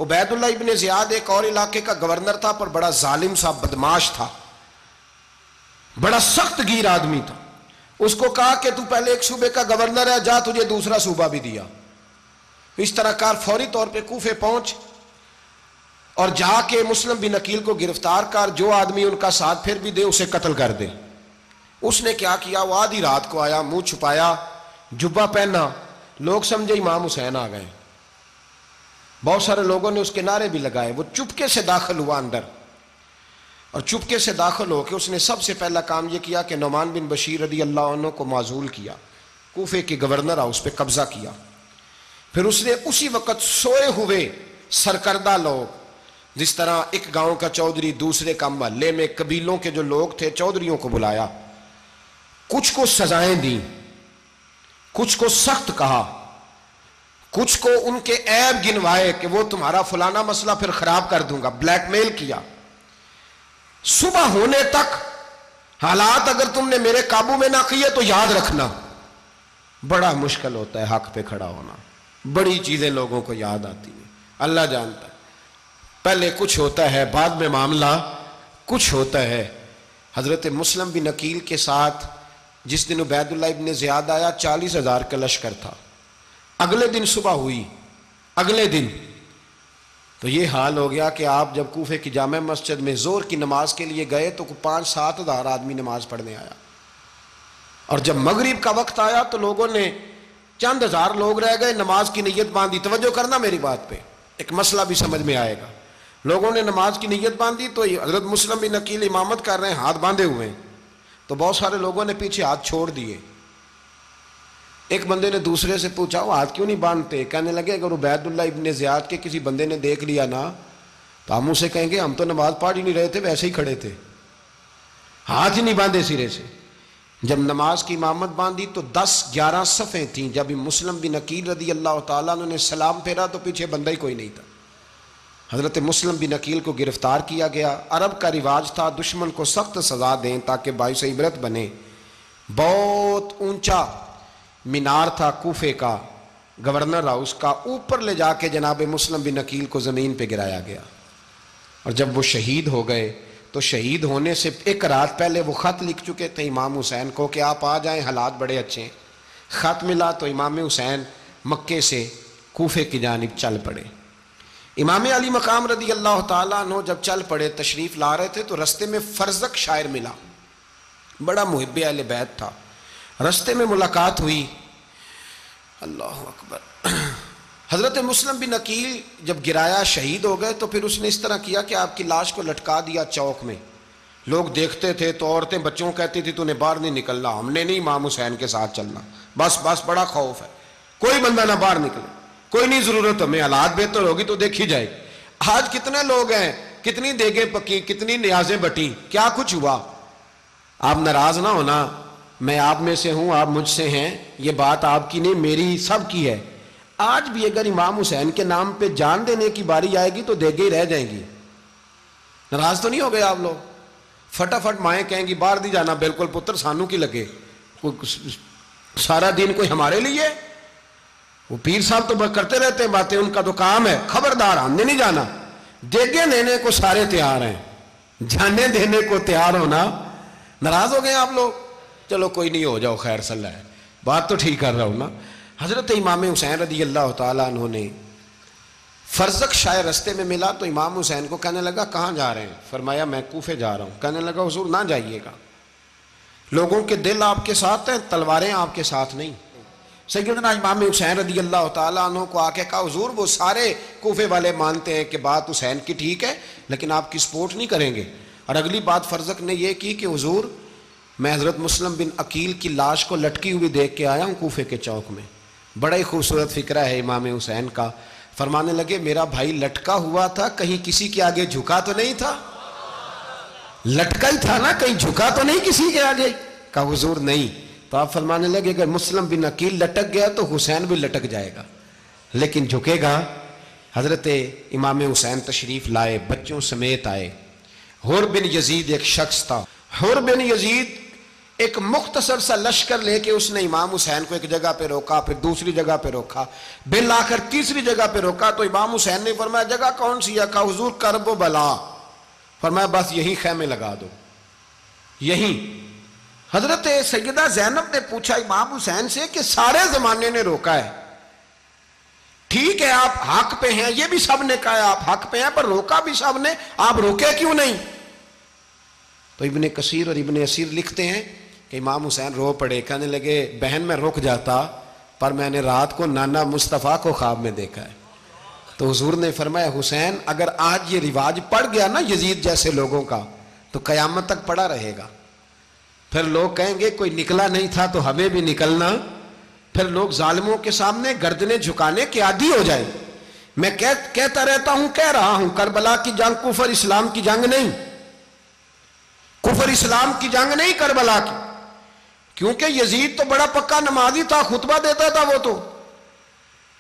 عبید اللہ ابن زیاد ایک اور علاقے کا گورنر تھا پر بڑا ظالم سا بدماش تھا، بڑا سخت گیر آدمی تھا۔ اس کو کہا کہ تو پہلے ایک صوبے کا گورنر ہے، جا تجھے دوسرا صوبہ بھی دیا۔ اس طرح کار فوری طور پہ کوفے پہنچ اور جا کے مسلم بن عقیل کو گرفتار کر، جو آدمی ان کا ساتھ پھر بھی دے اسے قتل کر دے۔ اس نے کیا کیا؟ وہ آدھی رات کو آیا، منہ چھپایا، جبہ پہنا، لوگ سمجھے امام حسین آ گئے۔ بہت سارے لوگوں نے اس کے نعرے بھی لگائے۔ وہ چپکے سے داخل ہوا اندر، اور چپکے سے داخل ہو کے اس نے سب سے پہلا کام یہ کیا کہ نعمان بن بشیر رضی اللہ عنہ کو معزول کیا، کوفے کے گورنر اس پہ قبضہ کیا۔ پھر اس نے اسی وقت سوئے ہوئے سرکردہ لوگ، جس طرح ایک گاؤں کا چودھری دوسرے کا محلے میں قبیلوں کے جو لوگ تھے چودھریوں کو بلایا، کچھ کو سزائیں دیں، کچھ کو سخت کہا، کچھ کو ان کے عیب گنوائے کہ وہ تمہارا فلانا مسئلہ پھر خراب کر دوں گا، بلیک میل کیا۔ صبح ہونے تک حالات اگر تم نے میرے قابو میں نہ کیے تو یاد رکھنا بڑا مشکل ہوتا ہے حق پہ کھڑا ہونا، بڑی چیزیں لوگوں کو یاد آتی ہیں، اللہ جانتا ہے۔ پہلے کچھ ہوتا ہے، بعد میں معاملہ کچھ ہوتا ہے۔ حضرت مسلم بن عقیل کے ساتھ جس دن عبید اللہ ابن زیاد آیا 40,000 کا لشکر تھا۔ اگلے دن صبح ہوئی، اگلے دن تو یہ حال ہو گیا کہ آپ جب کوفے کی جامع مسجد میں زور کی نماز کے لیے گئے تو 5-7 ہزار آدمی نماز پڑھنے آیا۔ اور جب مغرب کا وقت آیا تو لوگوں نے چند ہزار لوگ رہ گئے, نماز کی نیت باندھی. توجہ کرنا میری بات پہ, ایک مسئلہ بھی سمجھ میں آئے گا. لوگوں نے نماز کی نیت باندھی تو حضرت مسلم بن عقیل امامت کر رہے ہیں, ہاتھ باندھے ہوئے ہیں. تو بہت سارے لوگوں نے پیچھے ہاتھ چھوڑ دیے. ایک بندے نے دوسرے سے پوچھا وہ ہاتھ کیوں نہیں باندھتے؟ کہنے لگے اگر عبید اللہ ابن زیاد کے کسی بندے نے دیکھ لیا نا تو ہم اسے کہیں گے ہم تو نماز پڑھ ہی نہیں رہے تھے, ویسے ہی کھڑے تھے, ہاتھ ہی نہیں باندھے سرے سے. جب نماز کی امامت باندھی تو 10-11 صفیں تھیں. جب مسلم بن عقیل رضی اللہ تعالیٰ عنہ نے سلام پھیرا تو پیچھے بندہ ہی کوئی نہیں تھا. حضرت مسلم بن عقیل کو گرفتار کیا گیا. عرب کا رواج تھا دشمن کو سخت سزا دیں تاکہ باعث عبرت بنے. بہت اونچا مینار تھا کوفے کا, گورنر ہاؤس کا, اوپر لے جا کے جناب مسلم بن عقیل کو زمین پہ گرایا گیا. اور جب وہ شہید ہو گئے تو شہید ہونے سے ایک رات پہلے وہ خط لکھ چکے تھے امام حسین کو کہ آپ آ جائیں, حالات بڑے اچھے ہیں. خط ملا تو امام حسین مکے سے کوفے کی جانب چل پڑے. امام علی مقام رضی اللہ تعالیٰ عنہ جب چل پڑے, تشریف لا رہے تھے تو رستے میں فرزق شاعر ملا, بڑا محب اہل بیت تھا. رستے میں ملاقات ہوئی, اللہ اکبر. حضرت مسلم بن عقیل جب گرایا شہید ہو گئے تو پھر اس نے اس طرح کیا کہ آپ کی لاش کو لٹکا دیا چوک میں. لوگ دیکھتے تھے تو عورتیں بچوں کہتی تھی تو نے باہر نہیں نکلنا, ہم نے نہیں امام حسین کے ساتھ چلنا, بس بڑا خوف ہے, کوئی بندہ نہ باہر نکلے, کوئی نہیں ضرورت ہمیں, حالات بہتر ہوگی تو دیکھی جائے. آج کتنے لوگ ہیں, کتنی دیگیں پکی, کتنی نیازیں بٹی, کیا کچھ ہوا. آپ ناراض نہ ہونا, میں آپ میں سے ہوں, آپ مجھ سے ہیں, یہ بات آپ کی نہیں میری سب کی ہے. آج بھی اگر امام حسین کے نام پہ جان دینے کی باری آئے گی تو دیگیں ہی رہ جائیں گی. ناراض تو نہیں ہو گئے آپ لوگ؟ فٹافٹ مائیں کہیں گی باہر دی جانا, بالکل پتر سانو کی لگے, سارا دن کوئی ہمارے لیے. وہ پیر صاحب تو کرتے رہتے ہیں باتیں, ان کا تو کام ہے, خبردار ہم نے نہیں جانا. دیگیں دینے کو سارے تیار ہیں, جانے دینے کو تیار ہونا. ناراض ہو گئے آپ لوگ؟ چلو کوئی نہیں, ہو جاؤ, خیر صلی اللہ ہے, بات تو ٹھیک کر رہا ہوں نا. حضرت امام حسین رضی اللہ تعالیٰ عنہ نے فرزق شاعر رستے میں ملا تو امام حسین کو کہنے لگا کہاں جا رہے ہیں؟ فرمایا میں کوفے جا رہا ہوں. کہنے لگا حضور نہ جائیے گا, لوگوں کے دل آپ کے ساتھ ہیں, تلواریں آپ کے ساتھ نہیں. سیدنا امام حسین رضی اللہ تعالیٰ عنہ کو آ کے کہا حضور وہ سارے کوفے والے مانتے ہیں کہ بات حسین کی ٹھیک ہے لیکن آپ کی سپورٹ نہیں کریں گے. اور اگلی بات فرزق نے یہ کی کہ حضور میں حضرت مسلم بن عقیل کی لاش کو لٹکی ہوئی دیکھ کے آیا ہوں کوفے کے چوک میں. بڑا ہی خوبصورت فکرہ ہے امام حسین کا. فرمانے لگے میرا بھائی لٹکا ہوا تھا, کہیں کسی کے آگے جھکا تو نہیں تھا؟ لٹکا ہی تھا نا, کہیں جھکا تو نہیں کسی کے آگے؟ کہا حضور نہیں. تو آپ فرمانے لگے اگر مسلم بن عقیل لٹک گیا تو حسین بھی لٹک جائے گا, لیکن جھکے گا. حضرت امام حسین تشریف لائے, بچوں سمیت آئے. حر بن یزید ایک شخص تھا. حر بن یزید ایک مختصر سا لشکر لے کے اس نے امام حسین کو ایک جگہ پہ روکا, پھر دوسری جگہ پہ روکا, بالآخر تیسری جگہ پہ روکا. تو امام حسین نے فرمایا جگہ کون سی ہے؟ کہا حضور کرب و بلا. فرمایا بس یہی خیمے لگا دو, یہی. حضرت سیدہ زینب نے پوچھا امام حسین سے کہ سارے زمانے نے روکا ہے, ٹھیک ہے آپ حق پہ ہیں, یہ بھی سب نے کہا ہے آپ حق پہ ہیں, پر روکا بھی سب نے, آپ روکے کیوں نہیں؟ تو ابن کثیر اور ابن اسیر لکھتے ہیں کہ امام حسین رو پڑے, کہنے لگے بہن میں رک جاتا پر میں نے رات کو نانا مصطفیٰ کو خواب میں دیکھا ہے. تو حضور نے فرمایا حسین اگر آج یہ رواج پڑ گیا نا یزید جیسے لوگوں کا تو قیامت تک پڑا رہے گا. پھر لوگ کہیں گے کوئی نکلا نہیں تھا تو ہمیں بھی نکلنا, پھر لوگ ظالموں کے سامنے گردنیں جھکانے کے عادی ہو جائیں. میں کہتا رہتا ہوں, کہہ رہا ہوں, کربلا کی جنگ کفر اسلام کی جنگ نہیں, کفر اسلام کی جنگ نہیں کربلا کی, کیونکہ یزید تو بڑا پکا نمازی تھا, خطبہ دیتا تھا وہ تو.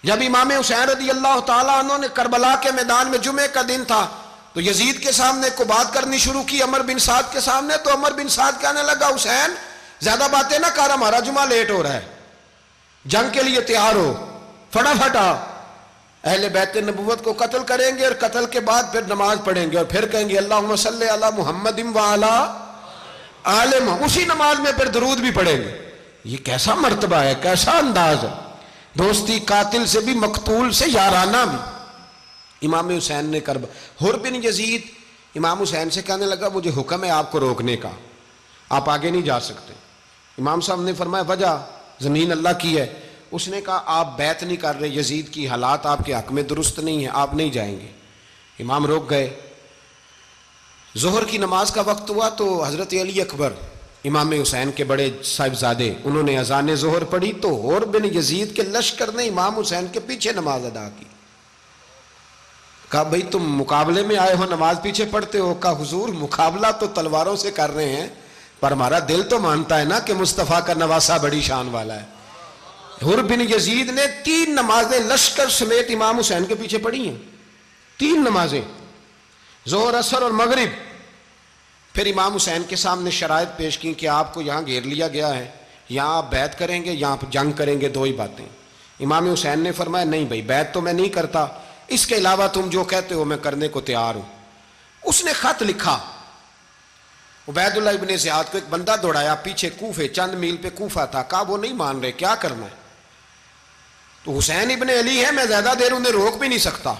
جب امام حسین رضی اللہ تعالیٰ عنہ نے کربلا کے میدان میں جمعے کا دن تھا تو یزید کے سامنے کو بات کرنی شروع کی, عمر بن سعد کے سامنے. تو عمر بن سعد کہنے لگا حسین زیادہ باتیں نہ کر, ہمارا جمعہ لیٹ ہو رہا ہے, جنگ کے لیے تیار ہو, فٹافٹ آ. اہل بیت نبوت کو قتل کریں گے اور قتل کے بعد پھر نماز پڑھیں گے اور پھر کہیں گے اللہم صلی علی محمد وعلی آل محمد, اسی نماز میں پھر درود بھی پڑھیں گے. یہ کیسا مرتبہ ہے, کیسا انداز ہے, دوستی قاتل سے بھی مقتول سے یارانہ بھی. امام حسین نے حر بن یزید امام حسین سے کہنے لگا مجھے حکم ہے آپ کو روکنے کا, آپ آگے نہیں جا سکتے. امام صاحب نے فرمایا وجہ زمین اللہ کی ہے. اس نے کہا آپ بیعت نہیں کر رہے, یزید کی حالات آپ کے حق میں درست نہیں ہیں, آپ نہیں جائیں گے. امام روک گئے. ظہر کی نماز کا وقت ہوا تو حضرت علی اکبر امام حسین کے بڑے صاحبزادے, انہوں نے اذان ظہر پڑھی تو حور بن یزید کے لشکر نے امام حسین کے پیچھے نماز ادا کی. کہا بھئی تم مقابلے میں آئے ہو, نماز پیچھے پڑھتے ہو؟ کہا حضور مقابلہ تو تلواروں سے کر رہے ہیں, پر ہمارا دل تو مانتا ہے نا کہ مصطفیٰ کا نواسہ بڑی شان والا ہے. حر بن یزید نے 3 نمازیں لشکر سمیت امام حسین کے پیچھے پڑھی ہیں, 3 نمازیں, ظہر عصر اور مغرب. پھر امام حسین کے سامنے شرائط پیش کی کہ آپ کو یہاں گھیر لیا گیا ہے, یہاں آپ بیعت کریں گے, یہاں آپ جنگ کریں گے, 2 ہی باتیں. امام حسین نے فرمایا نہیں بھائی بیعت تو میں نہیں کرتا, اس کے علاوہ تم جو کہتے ہو میں کرنے کو تیار ہوں. اس نے خط لکھا, عبید اللہ ابن زیاد کو ایک بندہ دوڑایا پیچھے, کوفے چند میل پہ کوفہ تھا. کہا وہ نہیں مان رہے, کیا کرنا ہے؟ تو حسین ابن علی ہے, میں زیادہ دیر انہیں روک بھی نہیں سکتا.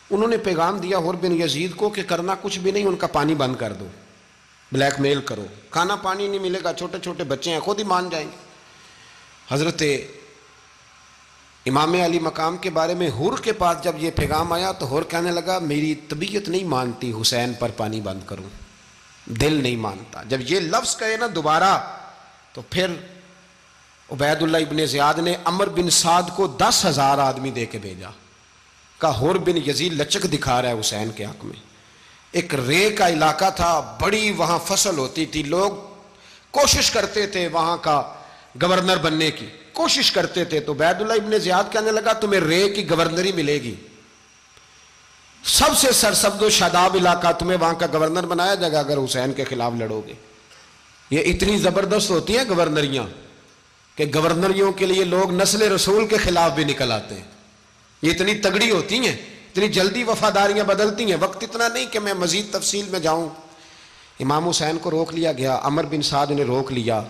انہوں نے پیغام دیا حر بن یزید کو کہ کرنا کچھ بھی نہیں, ان کا پانی بند کر دو, بلیک میل کرو, کھانا پانی نہیں ملے گا, چھوٹے چھوٹے بچے ہیں, خود ہی مان جائیں گے. حضرت امام علی مقام کے بارے میں حر کے پاس جب یہ پیغام آیا تو حر کہنے لگا میری طبیعت نہیں مانتی حسین پر پانی بند کروں, دل نہیں مانتا. جب یہ لفظ کہے نا دوبارہ تو پھر عبید اللہ ابن زیاد نے عمر بن سعد کو 10,000 آدمی دے کے بھیجا. کہا حر بن یزید لچک دکھا رہا ہے حسین کے حق میں. ایک رے کا علاقہ تھا, بڑی وہاں فصل ہوتی تھی, لوگ کوشش کرتے تھے وہاں کا گورنر بننے کی, کوشش کرتے تھے. تو عبید اللہ ابن زیاد کہنے لگا تمہیں رے کی گورنری ملے گی, سب سے سرسبز و شاداب علاقہ, تمہیں وہاں کا گورنر بنایا جائے گا اگر حسین کے خلاف لڑو گے. یہ اتنی زبردست ہوتی ہیں گورنریاں کہ گورنریوں کے لیے لوگ نسل رسول کے خلاف بھی نکل آتے ہیں. یہ اتنی تگڑی ہوتی ہیں, اتنی جلدی وفاداریاں بدلتی ہیں. وقت اتنا نہیں کہ میں مزید تفصیل میں جاؤں. امام حسین کو روک لیا گیا, عمر بن سعد نے روک لیا.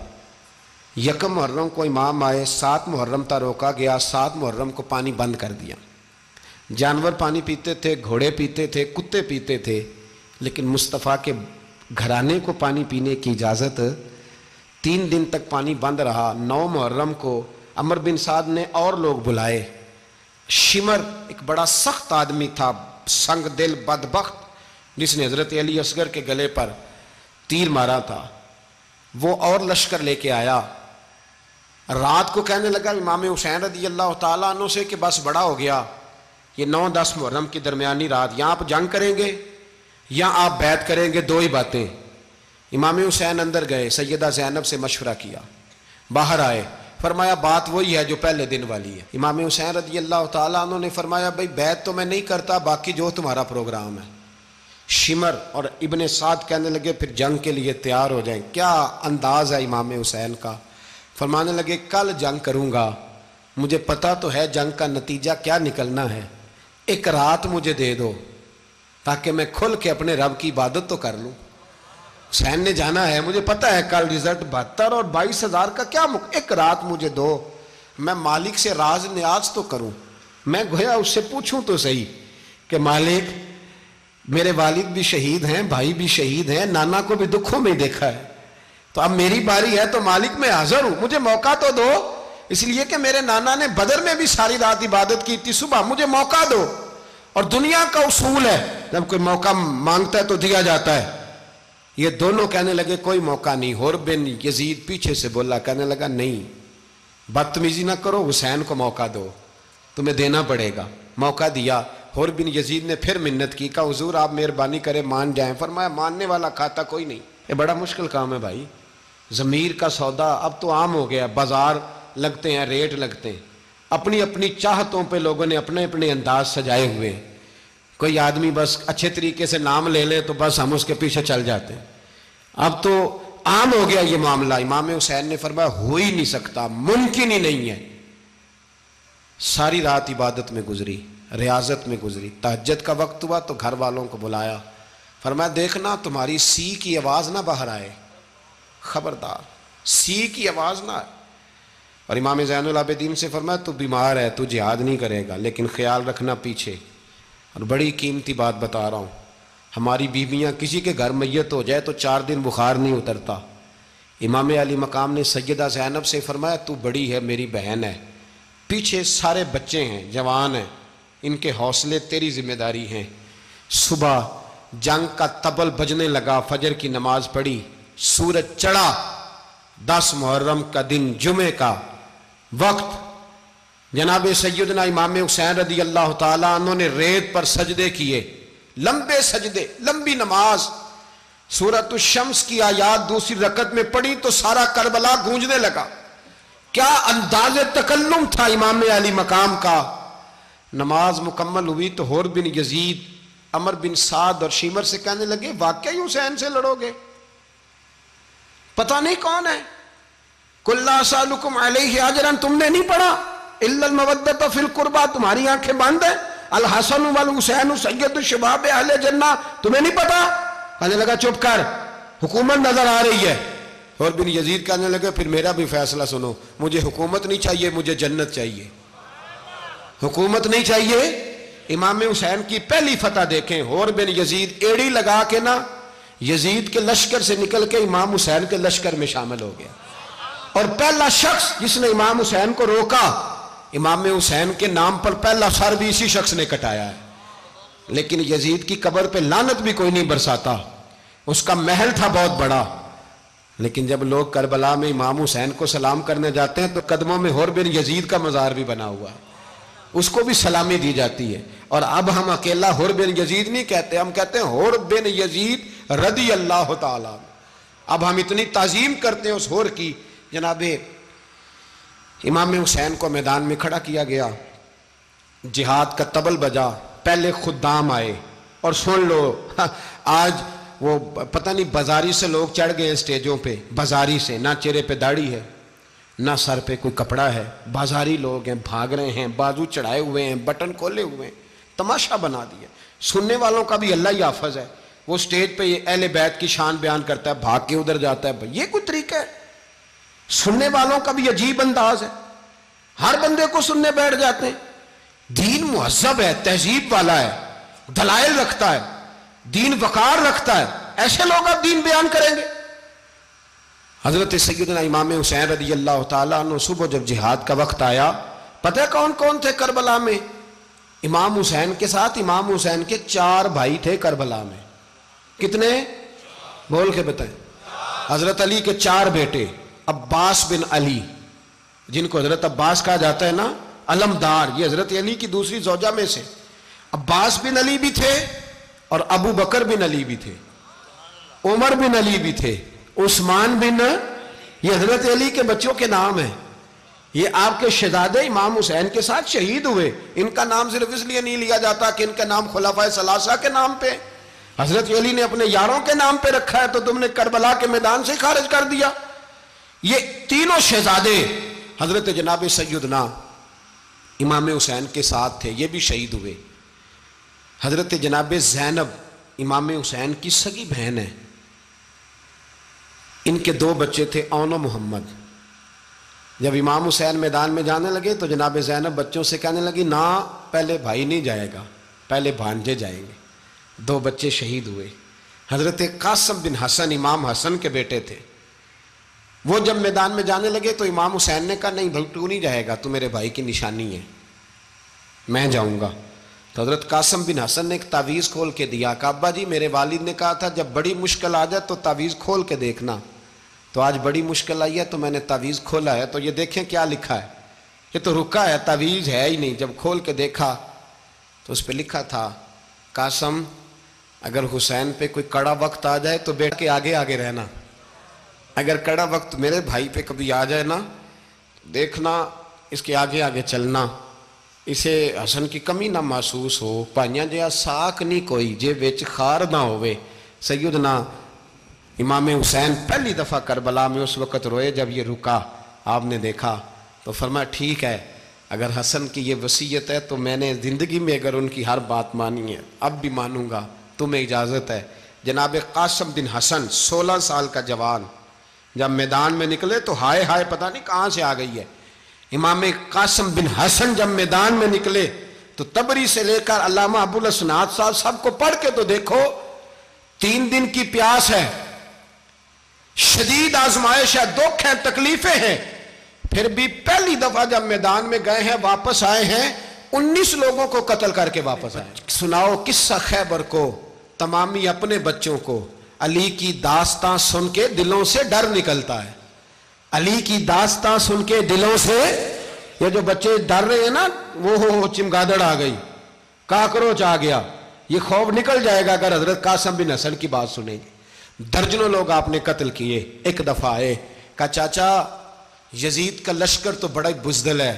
1 محرم کو امام آئے, 7 محرم تا روکا گیا, 7 محرم کو پانی بند کر دیا. جانور پانی پیتے تھے, گھوڑے پیتے تھے, کتے پیتے تھے, لیکن مصطفیٰ کے گھرانے کو پانی پینے کی اجازت. 3 دن تک پانی بند رہا. 9 محرم کو عمر بن سعد نے اور لوگ بلائے. شمر ایک بڑا سخت آدمی تھا, سنگ دل بدبخت, جس نے حضرت علی اصغر کے گلے پر تیر مارا تھا, وہ اور لشکر لے کے آیا. رات کو کہنے لگا امام حسین رضی اللہ تعالیٰ عنہ سے کہ بس بڑا ہو گیا, یہ 9-10 محرم کی درمیانی رات, یہاں آپ جنگ کریں گے یا آپ بیعت کریں گے, 2 ہی باتیں. امام حسین اندر گئے, سیدہ زینب سے مشورہ کیا, باہر آئے, فرمایا بات وہی ہے جو پہلے دن والی ہے. امام حسین رضی اللہ تعالیٰ عنہ نے فرمایا بھائی بیعت تو میں نہیں کرتا, باقی جو تمہارا پروگرام ہے. شمر اور ابن سعد کہنے لگے پھر جنگ کے لیے تیار ہو جائیں. کیا انداز ہے امام حسین کا, فرمانے لگے کل جنگ کروں گا, مجھے پتا تو ہے جنگ کا نتیجہ کیا نکلنا ہے, 1 رات مجھے دے دو تاکہ میں کھل کے اپنے رب کی عبادت تو کر لوں. حسین نے جانا ہے, مجھے پتا ہے کل رزلٹ 72 اور 22,000 کا کیا 1 رات مجھے دو, میں مالک سے راز نیاز تو کروں. میں گویا اس سے پوچھوں تو صحیح کہ مالک میرے والد بھی شہید ہیں, بھائی بھی شہید ہیں, نانا کو بھی دکھوں میں دیکھا ہے, تو اب میری باری ہے تو مالک میں حاضر ہوں, مجھے موقع تو دو. اس لیے کہ میرے نانا نے بدر میں بھی ساری رات عبادت کی تھی, صبح مجھے موقع دو. اور دنیا کا اصول ہے جب کوئی موقع مانگتا ہے تو دیا جاتا ہے. یہ دونوں کہنے لگے کوئی موقع نہیں. حر بن یزید پیچھے سے بولا, کہنے لگا نہیں بدتمیزی نہ کرو, حسین کو موقع دو, تمہیں دینا پڑے گا. موقع دیا. حر بن یزید نے پھر منت کی, کہا حضور آپ مہربانی کرے مان جائیں. فرمایا ماننے والا کھاتا کوئی نہیں. یہ بڑا مشکل کام ہے بھائی, ضمیر کا سودا اب تو عام ہو گیا, بازار لگتے ہیں, ریٹ لگتے ہیں, اپنی اپنی چاہتوں پہ لوگوں نے اپنے اپنے انداز سجائے ہوئے. کوئی آدمی بس اچھے طریقے سے نام لے لے تو بس ہم اس کے پیچھے چل جاتے ہیں. اب تو عام ہو گیا یہ معاملہ. امام حسین نے فرمایا ہو ہی نہیں سکتا, ممکن ہی نہیں ہے. ساری رات عبادت میں گزری, ریاضت میں گزری. تہجد کا وقت ہوا تو گھر والوں کو بلایا, فرمایا دیکھنا تمہاری سی کی آواز نہ باہر آئے, خبردار سی کی آواز نہ آئے. اور امام زین العابدین سے فرمایا تو بیمار ہے, تو جہاد نہیں کرے گا, لیکن خیال رکھنا پیچھے. اور بڑی قیمتی بات بتا رہا ہوں, ہماری بیویاں کسی کے گھر میت ہو جائے تو 4 دن بخار نہیں اترتا. امام علی مقام نے سیدہ زینب سے فرمایا تو بڑی ہے، میری بہن ہے، پیچھے سارے بچے ہیں، جوان ہیں، ان کے حوصلے تیری ذمہ داری ہیں۔ صبح جنگ کا طبل بجنے لگا، فجر کی نماز پڑھی، سورج چڑھا، 10 محرم کا دن، جمعے کا وقت، جناب سیدنا امام حسین رضی اللہ تعالیٰ عنہ نے ریت پر سجدے کیے، لمبے سجدے، لمبی نماز، سورۃ الشمس کی آیات دوسری رکعت میں پڑھی تو سارا کربلا گونجنے لگا۔ کیا انداز تکلم تھا امام علی مقام کا۔ نماز مکمل ہوئی تو حور بن یزید، عمر بن سعد اور شیمر سے کہنے لگے واقعی حسین سے لڑو گے؟ پتہ نہیں کون ہے۔ قُلْ لَا أَسْأَلُكُمْ عَلَيْهِ أَجْرًا، تم نے نہیں پڑھا إِلَّا الْمَوَدَّةَ فِي الْقُرْبَى، تمہاری آنکھیں بند ہیں، الحسن والحسین سید الشباب اہل جنہ، تمہیں نہیں پتا؟ کہنے لگا چپ کر، حکومت نظر آ رہی ہے۔ اور بن یزید کہنے لگے پھر میرا بھی فیصلہ سنو، مجھے حکومت نہیں چاہیے، مجھے جنت چاہیے۔ حکومت نہیں چاہیے۔ امام حسین کی پہلی فتح دیکھیں، اور بن یزید ایڑی لگا کے نا یزید کے لشکر سے نکل کے امام حسین کے لشکر میں شامل ہو گیا، اور پہلا شخص جس نے امام حسین کو روکا، امام حسین کے نام پر پہلا سر بھی اسی شخص نے کٹایا ہے۔ لیکن یزید کی قبر پہ لعنت بھی کوئی نہیں برساتا، اس کا محل تھا بہت بڑا، لیکن جب لوگ کربلا میں امام حسین کو سلام کرنے جاتے ہیں تو قدموں میں حور بن یزید کا مزار بھی بنا ہوا ہے، اس کو بھی سلامی دی جاتی ہے۔ اور اب ہم اکیلا حور بن یزید نہیں کہتے، ہم کہتے ہیں حور بن یزید رضی اللہ تعالیٰ۔ اب ہم اتنی تعظیم کرتے ہیں اس حور کی۔ جناب امام حسین کو میدان میں کھڑا کیا گیا، جہاد کا طبل بجا، پہلے خدام آئے، اور سن لو آج وہ پتہ نہیں بازاری سے لوگ چڑھ گئے اسٹیجوں پہ، بازاری سے، نہ چہرے پہ داڑھی ہے، نہ سر پہ کوئی کپڑا ہے، بازاری لوگ ہیں، بھاگ رہے ہیں، بازو چڑھائے ہوئے ہیں، بٹن کھولے ہوئے ہیں، تماشا بنا دیا۔ سننے والوں کا بھی اللہ ہی حافظ ہے، وہ اسٹیج پہ یہ اہل بیت کی شان بیان کرتا ہے، بھاگ کے ادھر جاتا ہے، یہ کوئی طریقہ ہے؟ سننے والوں کا بھی عجیب انداز ہے، ہر بندے کو سننے بیٹھ جاتے ہیں۔ دین مہذب ہے، تہذیب والا ہے، دلائل رکھتا ہے، دین وقار رکھتا ہے، ایسے لوگ اب دین بیان کریں گے؟ حضرت سیدنا امام حسین رضی اللہ تعالیٰ عنہ صبح جب جہاد کا وقت آیا، پتہ ہے کون کون تھے کربلا میں؟ امام حسین کے ساتھ امام حسین کے 4 بھائی تھے کربلا میں۔ کتنے؟ بول کے بتائیں۔ حضرت علی کے 4 بیٹے، عباس بن علی، جن کو حضرت عباس کہا جاتا ہے نا، علمدار، یہ حضرت علی کی دوسری زوجہ میں سے۔ عباس بن علی بھی تھے، اور ابو بکر بن علی بھی تھے، عمر بن علی بھی تھے، عثمان بن، یہ حضرت علی کے بچوں کے نام ہیں۔ یہ آپ کے شہزادے امام حسین کے ساتھ شہید ہوئے، ان کا نام صرف اس لیے نہیں لیا جاتا کہ ان کا نام خلفائے ثلاثہ کے نام پہ، حضرت علی نے اپنے یاروں کے نام پہ رکھا ہے، تو تم نے کربلا کے میدان سے خارج کر دیا۔ یہ تینوں شہزادے حضرت جناب سیدنا امام حسین کے ساتھ تھے، یہ بھی شہید ہوئے۔ حضرت جناب زینب امام حسین کی سگی بہن ہے، ان کے 2 بچے تھے، اون و محمد۔ جب امام حسین میدان میں جانے لگے تو جناب زینب بچوں سے کہنے لگی نہ، پہلے بھائی نہیں جائے گا، پہلے بھانجے جائیں گے۔ 2 بچے شہید ہوئے۔ حضرت قاسم بن حسن امام حسن کے بیٹے تھے، وہ جب میدان میں جانے لگے تو امام حسین نے کہا نہیں بھائی تو نہیں جائے گا، تو میرے بھائی کی نشانی ہے، میں جاؤں گا۔ تو حضرت قاسم بن حسن نے ایک تعویذ کھول کے دیا کہ ابا جی میرے والد نے کہا تھا جب بڑی مشکل آ جائے تو تعویذ کھول کے دیکھنا، تو آج بڑی مشکل آئی ہے تو میں نے تعویذ کھولا ہے، تو یہ دیکھیں کیا لکھا ہے، یہ تو رکا ہے، تعویذ ہے ہی نہیں۔ جب کھول کے دیکھا تو اس پہ لکھا تھا قاسم اگر حسین پہ کوئی کڑا وقت آ جائے تو بیٹھ کے آگے آگے رہنا، اگر کڑا وقت میرے بھائی پہ کبھی آ جائے نا دیکھنا اس کے آگے آگے چلنا، اسے حسن کی کمی نہ محسوس ہو، پائیاں جہاں ساکھ نہیں کوئی جے وچ خار نہ ہوئے۔ سیدنا امام حسین پہلی دفعہ کربلا میں اس وقت روئے جب یہ رکا، آپ نے دیکھا تو فرمایا ٹھیک ہے، اگر حسن کی یہ وصیت ہے تو میں نے زندگی میں اگر ان کی ہر بات مانی ہے اب بھی مانوں گا، تمہیں اجازت ہے۔ جناب قاسم بن حسن 16 سال کا جوان جب میدان میں نکلے تو ہائے ہائے پتہ نہیں کہاں سے آ گئی ہے۔ امام قاسم بن حسن جب میدان میں نکلے تو تبری سے لے کر علامہ ابو الاسناد صاحب سب کو پڑھ کے تو دیکھو، 3 دن کی پیاس ہے، شدید آزمائش ہے، دکھ ہیں، تکلیفیں ہیں، پھر بھی پہلی دفعہ جب میدان میں گئے ہیں واپس آئے ہیں 19 لوگوں کو قتل کر کے واپس آئے۔ سناؤ قصہ خیبر کو، تمامی اپنے بچوں کو۔ علی کی داستان سن کے دلوں سے ڈر نکلتا ہے، علی کی داستان سن کے دلوں سے، یہ جو بچے ڈر رہے ہیں نا، وہ چمگادڑ آ گئی، کاکروچ آ گیا، یہ خوف نکل جائے گا اگر حضرت قاسم بن حسن کی بات سنیں گے۔ درجنوں لوگ آپ نے قتل کیے۔ ایک دفعہ آئے، کہا چاچا یزید کا لشکر تو بڑا بزدل ہے،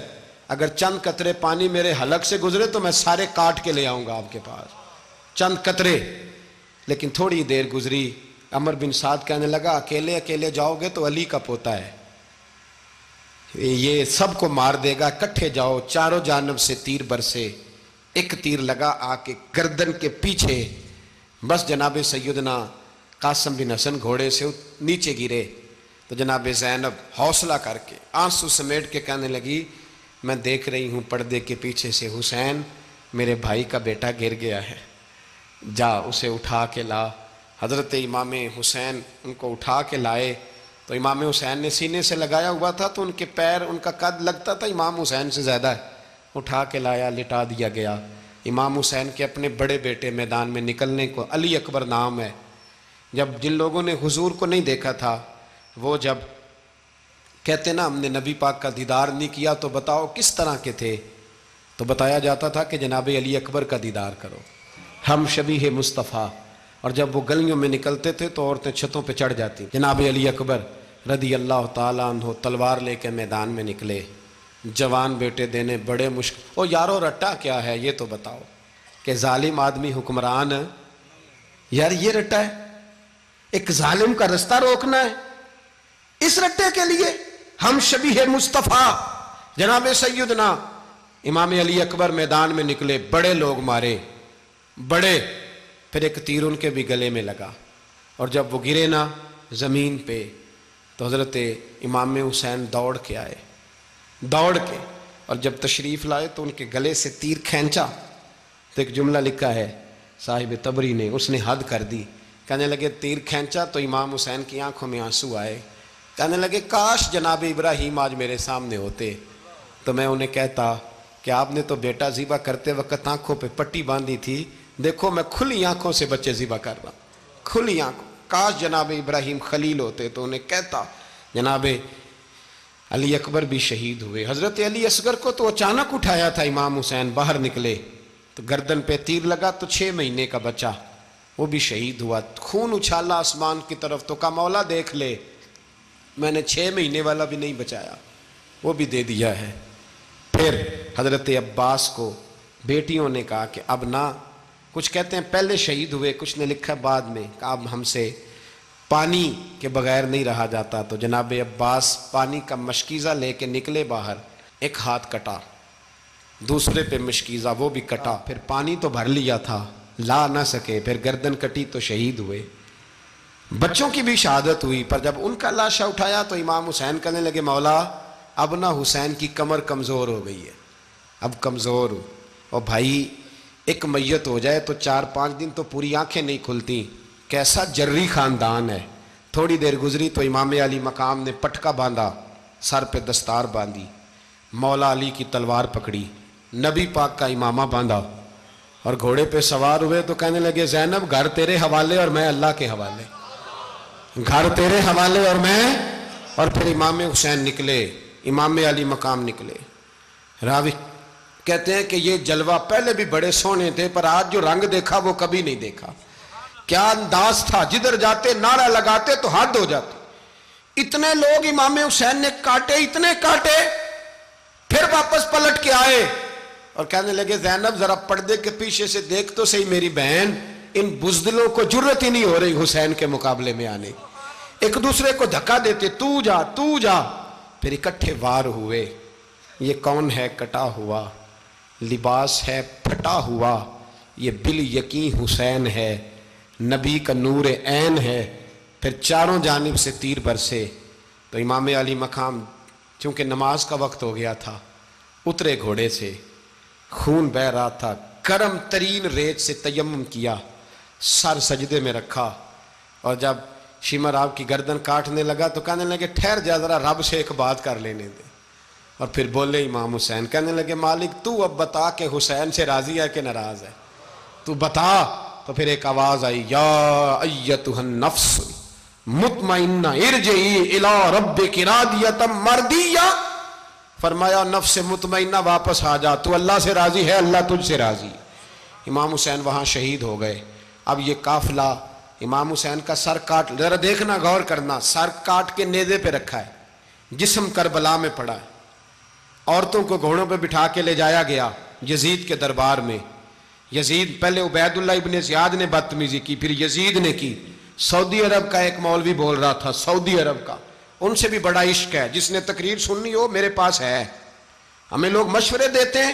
اگر چند قطرے پانی میرے حلق سے گزرے تو میں سارے کاٹ کے لے آؤں گا آپ کے پاس، چند قطرے۔ لیکن تھوڑی دیر گزری، عمر بن سعد کہنے لگا اکیلے اکیلے جاؤ گے تو علی کا پوتا ہے، یہ سب کو مار دے گا، کٹھے جاؤ۔ چاروں جانب سے تیر برسے، ایک تیر لگا آ کے گردن کے پیچھے، بس جناب سیدنا قاسم بن حسن گھوڑے سے نیچے گرے تو جناب زینب حوصلہ کر کے آنسو سمیٹ کے کہنے لگی میں دیکھ رہی ہوں پردے کے پیچھے سے حسین میرے بھائی کا بیٹا گر گیا ہے، جا اسے اٹھا کے لا۔ حضرت امام حسین ان کو اٹھا کے لائے تو امام حسین نے سینے سے لگایا ہوا تھا تو ان کے پیر، ان کا قد لگتا تھا امام حسین سے زیادہ ہے، اٹھا کے لایا، لٹا دیا گیا۔ امام حسین کے اپنے بڑے بیٹے میدان میں نکلنے کو، علی اکبر نام ہے، جب جن لوگوں نے حضور کو نہیں دیکھا تھا وہ جب کہتے نا ہم نے نبی پاک کا دیدار نہیں کیا تو بتاؤ کس طرح کے تھے، تو بتایا جاتا تھا کہ جناب علی اکبر کا دیدار کرو، ہم شبیہ مصطفیٰ۔ اور جب وہ گلیوں میں نکلتے تھے تو عورتیں چھتوں پہ چڑھ جاتی۔ جناب علی اکبر رضی اللہ تعالیٰ عنہ تلوار لے کے میدان میں نکلے، جوان بیٹے دینے بڑے مشکل۔ او یارو رٹا کیا ہے یہ تو بتاؤ، کہ ظالم آدمی حکمران، یار یہ رٹا ہے، ایک ظالم کا رستہ روکنا ہے، اس رٹے کے لیے ہم شبیہ مصطفیٰ۔ جناب سیدنا امام علی اکبر میدان میں نکلے، بڑے لوگ مارے، بڑے، پھر ایک تیر ان کے بھی گلے میں لگا، اور جب وہ گرے نا زمین پہ تو حضرت امام حسین دوڑ کے آئے، دوڑ کے، اور جب تشریف لائے تو ان کے گلے سے تیر کھینچا تو ایک جملہ لکھا ہے صاحب تبری نے، اس نے حد کر دی، کہنے لگے تیر کھینچا تو امام حسین کی آنکھوں میں آنسو آئے، کہنے لگے کاش جناب ابراہیم آج میرے سامنے ہوتے تو میں انہیں کہتا کہ آپ نے تو بیٹا ذبح کرتے وقت آنکھوں پہ پٹی باندھی تھی، دیکھو میں کھلی آنکھوں سے بچے ذبح کر رہا ہوں، کھلی آنکھوں، کاش جناب ابراہیم خلیل ہوتے تو انہیں کہتا۔ جناب علی اکبر بھی شہید ہوئے۔ حضرت علی اصغر کو تو اچانک اٹھایا تھا امام حسین، باہر نکلے تو گردن پہ تیر لگا تو 6 مہینے کا بچہ وہ بھی شہید ہوا، خون اچھالا آسمان کی طرف تو کہا مولا دیکھ لے میں نے 6 مہینے والا بھی نہیں بچایا، وہ بھی دے دیا ہے۔ پھر حضرت عباس کو بیٹیوں نے کہا کہ اب نہ، کچھ کہتے ہیں پہلے شہید ہوئے، کچھ نے لکھا بعد میں، کہ اب ہم سے پانی کے بغیر نہیں رہا جاتا، تو جناب عباس پانی کا مشکیزہ لے کے نکلے باہر، ایک ہاتھ کٹا، دوسرے پہ مشکیزہ وہ بھی کٹا، پھر پانی تو بھر لیا تھا لا نہ سکے، پھر گردن کٹی تو شہید ہوئے۔ بچوں کی بھی شہادت ہوئی، پر جب ان کا لاشا اٹھایا تو امام حسین کہنے لگے مولا اب نہ حسین کی کمر کمزور ہو گئی ہے، اب کمزور ہو، اور بھائی ایک میت ہو جائے تو 4-5 دن تو پوری آنکھیں نہیں کھلتی، کیسا جری خاندان ہے۔ تھوڑی دیر گزری تو امام علی مقام نے پٹکا باندھا، سر پہ دستار باندھی، مولا علی کی تلوار پکڑی، نبی پاک کا امامہ باندھا اور گھوڑے پہ سوار ہوئے تو کہنے لگے زینب گھر تیرے حوالے اور میں اللہ کے حوالے، گھر تیرے حوالے اور میں، اور پھر امام حسین نکلے، امام علی مقام نکلے۔ راوی کہتے ہیں کہ یہ جلوہ پہلے بھی بڑے سونے تھے پر آج جو رنگ دیکھا وہ کبھی نہیں دیکھا، کیا انداز تھا، جدھر جاتے نعرہ لگاتے تو حد ہو جاتے۔ اتنے لوگ امام حسین نے کاٹے، اتنے کاٹے، پھر واپس پلٹ کے آئے اور کہنے لگے زینب ذرا پردے کے پیچھے سے دیکھ تو صحیح میری بہن، ان بزدلوں کو جرت ہی نہیں ہو رہی حسین کے مقابلے میں آنے، ایک دوسرے کو دھکا دیتے، تو جا تو جا، پھر اکٹھے وار ہوئے۔ یہ کون ہے کٹا ہوا، لباس ہے پھٹا ہوا، یہ بالیقین حسین ہے، نبی کا نور عین ہے۔ پھر چاروں جانب سے تیر برسے تو امام علی مقام چونکہ نماز کا وقت ہو گیا تھا، اترے گھوڑے سے، خون بہ رہا تھا، گرم ترین ریت سے تیمم کیا، سر سجدے میں رکھا، اور جب شمر آپ کی گردن کاٹنے لگا تو کہنے لگے ٹھہر جا ذرا رب سے ایک بات کر لینے دے. اور پھر بولے امام حسین, کہنے لگے مالک تو اب بتا کہ حسین سے راضی ہے کہ ناراض ہے, تو بتا. تو پھر ایک آواز آئی, یا ایتھا النفس مطمئنہ ارجعی الی ربک راضیۃ مرضیہ. فرمایا نفس مطمئنہ واپس آ جا, تو اللہ سے راضی ہے, اللہ تجھ سے راضی. امام حسین وہاں شہید ہو گئے. اب یہ قافلہ امام حسین کا سر کاٹ, ذرا دیکھنا غور کرنا, سر کاٹ کے نیزے پہ رکھا ہے, جسم کربلا میں پڑا ہے, عورتوں کو گھوڑوں پہ بٹھا کے لے جایا گیا یزید کے دربار میں. یزید پہلے عبید اللہ ابن زیاد نے بدتمیزی کی, پھر یزید نے کی. سعودی عرب کا ایک مولوی بول رہا تھا, سعودی عرب کا, ان سے بھی بڑا عشق ہے, جس نے تقریر سننی ہو میرے پاس ہے. ہمیں لوگ مشورے دیتے ہیں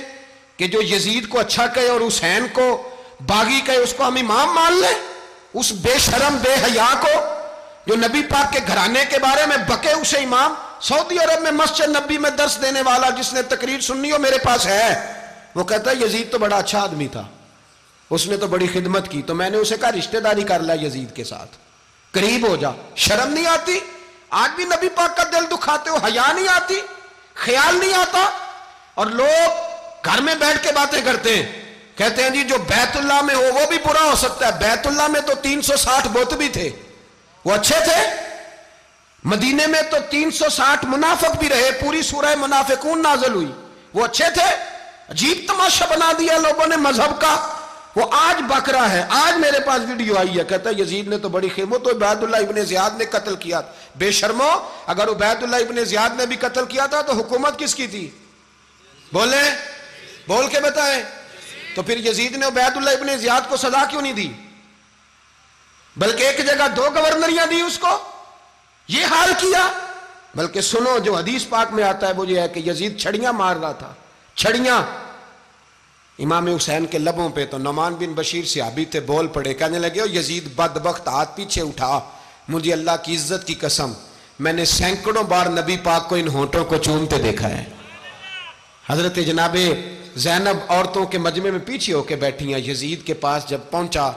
کہ جو یزید کو اچھا کہے اور حسین کو باغی کہے اس کو ہم امام مان لیں. اس بے شرم بے حیا کو جو نبی پاک کے گھرانے کے بارے میں بکے اسے امام. سعودی عرب میں مسجد نبی میں درس دینے والا جس نے تقریر سننی ہو میرے پاس ہے. وہ کہتا ہے یزید تو بڑا اچھا آدمی تھا, اس نے تو بڑی خدمت کی. تو میں نے اسے کہا رشتہ داری کر لیا یزید کے ساتھ, قریب ہو جا. شرم نہیں آتی؟ آج بھی نبی پاک کا دل دکھاتے ہو, حیا نہیں آتی, خیال نہیں آتا. اور لوگ گھر میں بیٹھ کے باتیں کرتے ہیں, کہتے ہیں جی جو بیت اللہ میں ہو وہ بھی برا ہو سکتا ہے. بیت اللہ میں تو 360 بت بھی تھے, وہ اچھے تھے. مدینے میں تو 360 منافق بھی رہے, پوری سورہ منافقون نازل ہوئی, وہ اچھے تھے. عجیب تماشا بنا دیا لوگوں نے مذہب کا. وہ آج بک رہا ہے, آج میرے پاس ویڈیو آئی ہے, کہتا ہے یزید نے تو بڑی خدمت, تو عبید اللہ ابن زیاد نے قتل کیا. بے شرمو, اگر عبید اللہ ابن زیاد نے بھی قتل کیا تھا تو حکومت کس کی تھی؟ بولے, بول کے بتائیں. تو پھر یزید نے عبید اللہ ابن زیاد کو سزا کیوں نہیں دی, بلکہ ایک جگہ 2 گورنریاں دی اس کو, یہ حال کیا. بلکہ سنو جو حدیث پاک میں آتا ہے وہ یہ ہے کہ یزید چھڑیاں مار رہا تھا, چھڑیاں امام حسین کے لبوں پہ. تو نعمان بن بشیر صحابی تھے, بول پڑے, کہنے لگے یزید بدبخت, ہاتھ پیچھے اٹھا, مجھے اللہ کی عزت کی قسم میں نے سینکڑوں بار نبی پاک کو ان ہونٹوں کو چومتے دیکھا ہے. حضرت جناب زینب عورتوں کے مجمع میں پیچھے ہو کے بیٹھی ہیں. یزید کے پاس جب پہنچا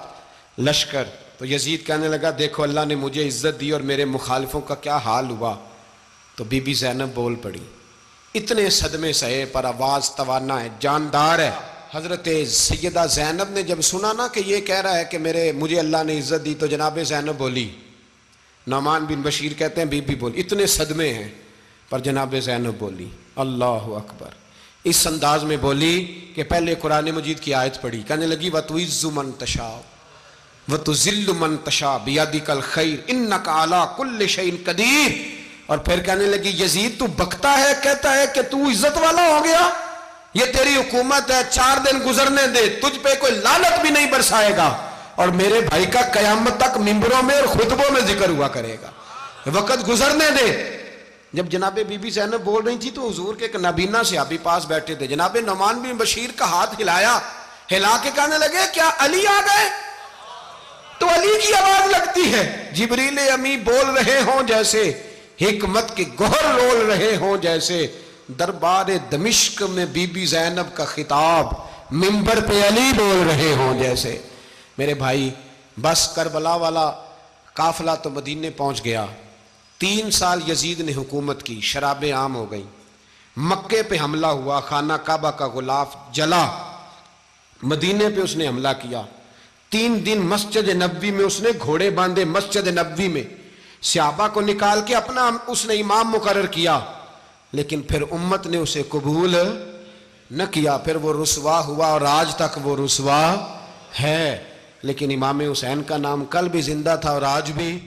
لشکر تو یزید کہنے لگا دیکھو اللہ نے مجھے عزت دی اور میرے مخالفوں کا کیا حال ہوا. تو بی بی زینب بول پڑی, اتنے صدمے سہے پر آواز توانا ہے, جاندار ہے. حضرت سیدہ زینب نے جب سنا نا کہ یہ کہہ رہا ہے کہ مجھے اللہ نے عزت دی, تو جناب زینب بولی. نعمان بن بشیر کہتے ہیں بی بی بولی, اتنے صدمے ہیں پر جناب زینب بولی اللہ اکبر. اس انداز میں بولی کہ پہلے قرآن مجید کی آیت پڑھی, کہنے لگی وَتُعِزُّ مَن تَشَاءُ وَتُذِلُّ مَن تَشَاءُ بِيَدِكَ الْخَيْرُ إِنَّكَ عَلَىٰ كُلِّ شَيْءٍ قَدِيرٌ. اور پھر کہنے لگی یزید تو بکتا ہے, کہتا ہے کہ تو عزت والا ہو گیا, یہ تیری حکومت ہے, 4 دن گزرنے دے, تجھ پہ کوئی لعنت بھی نہیں برسائے گا, اور میرے بھائی کا قیامت تک ممبروں میں اور خطبوں میں ذکر ہوا کرے گا, وقت گزرنے دے. جب جناب بی بی زینب بول رہی تھی تو حضور کے ایک نابینا صحابی پاس بیٹھے تھے, جناب نعمان بن بشیر کا ہاتھ ہلایا, ہلا کے کہنے لگے کیا علی آ گئے؟ تو علی کی آواز لگتی ہے, جبریل امی بول رہے ہوں جیسے, حکمت کے گوہر رول رہے ہوں جیسے, دربار دمشق میں بی بی زینب کا خطاب, منبر پہ علی بول رہے ہوں جیسے. میرے بھائی بس کربلا والا قافلہ تو مدینے پہنچ گیا. 3 سال یزید نے حکومت کی, شرابیں عام ہو گئیں, مکے پہ حملہ ہوا, خانہ کعبہ کا غلاف جلا, مدینے پہ اس نے حملہ کیا. 3 دن مسجد نبوی میں اس نے گھوڑے باندھے, مسجد نبوی میں صحابہ کو نکال کے اپنا اس نے امام مقرر کیا, لیکن پھر امت نے اسے قبول نہ کیا. پھر وہ رسوا ہوا اور آج تک وہ رسوا ہے. لیکن امام حسین کا نام کل بھی زندہ تھا اور آج بھی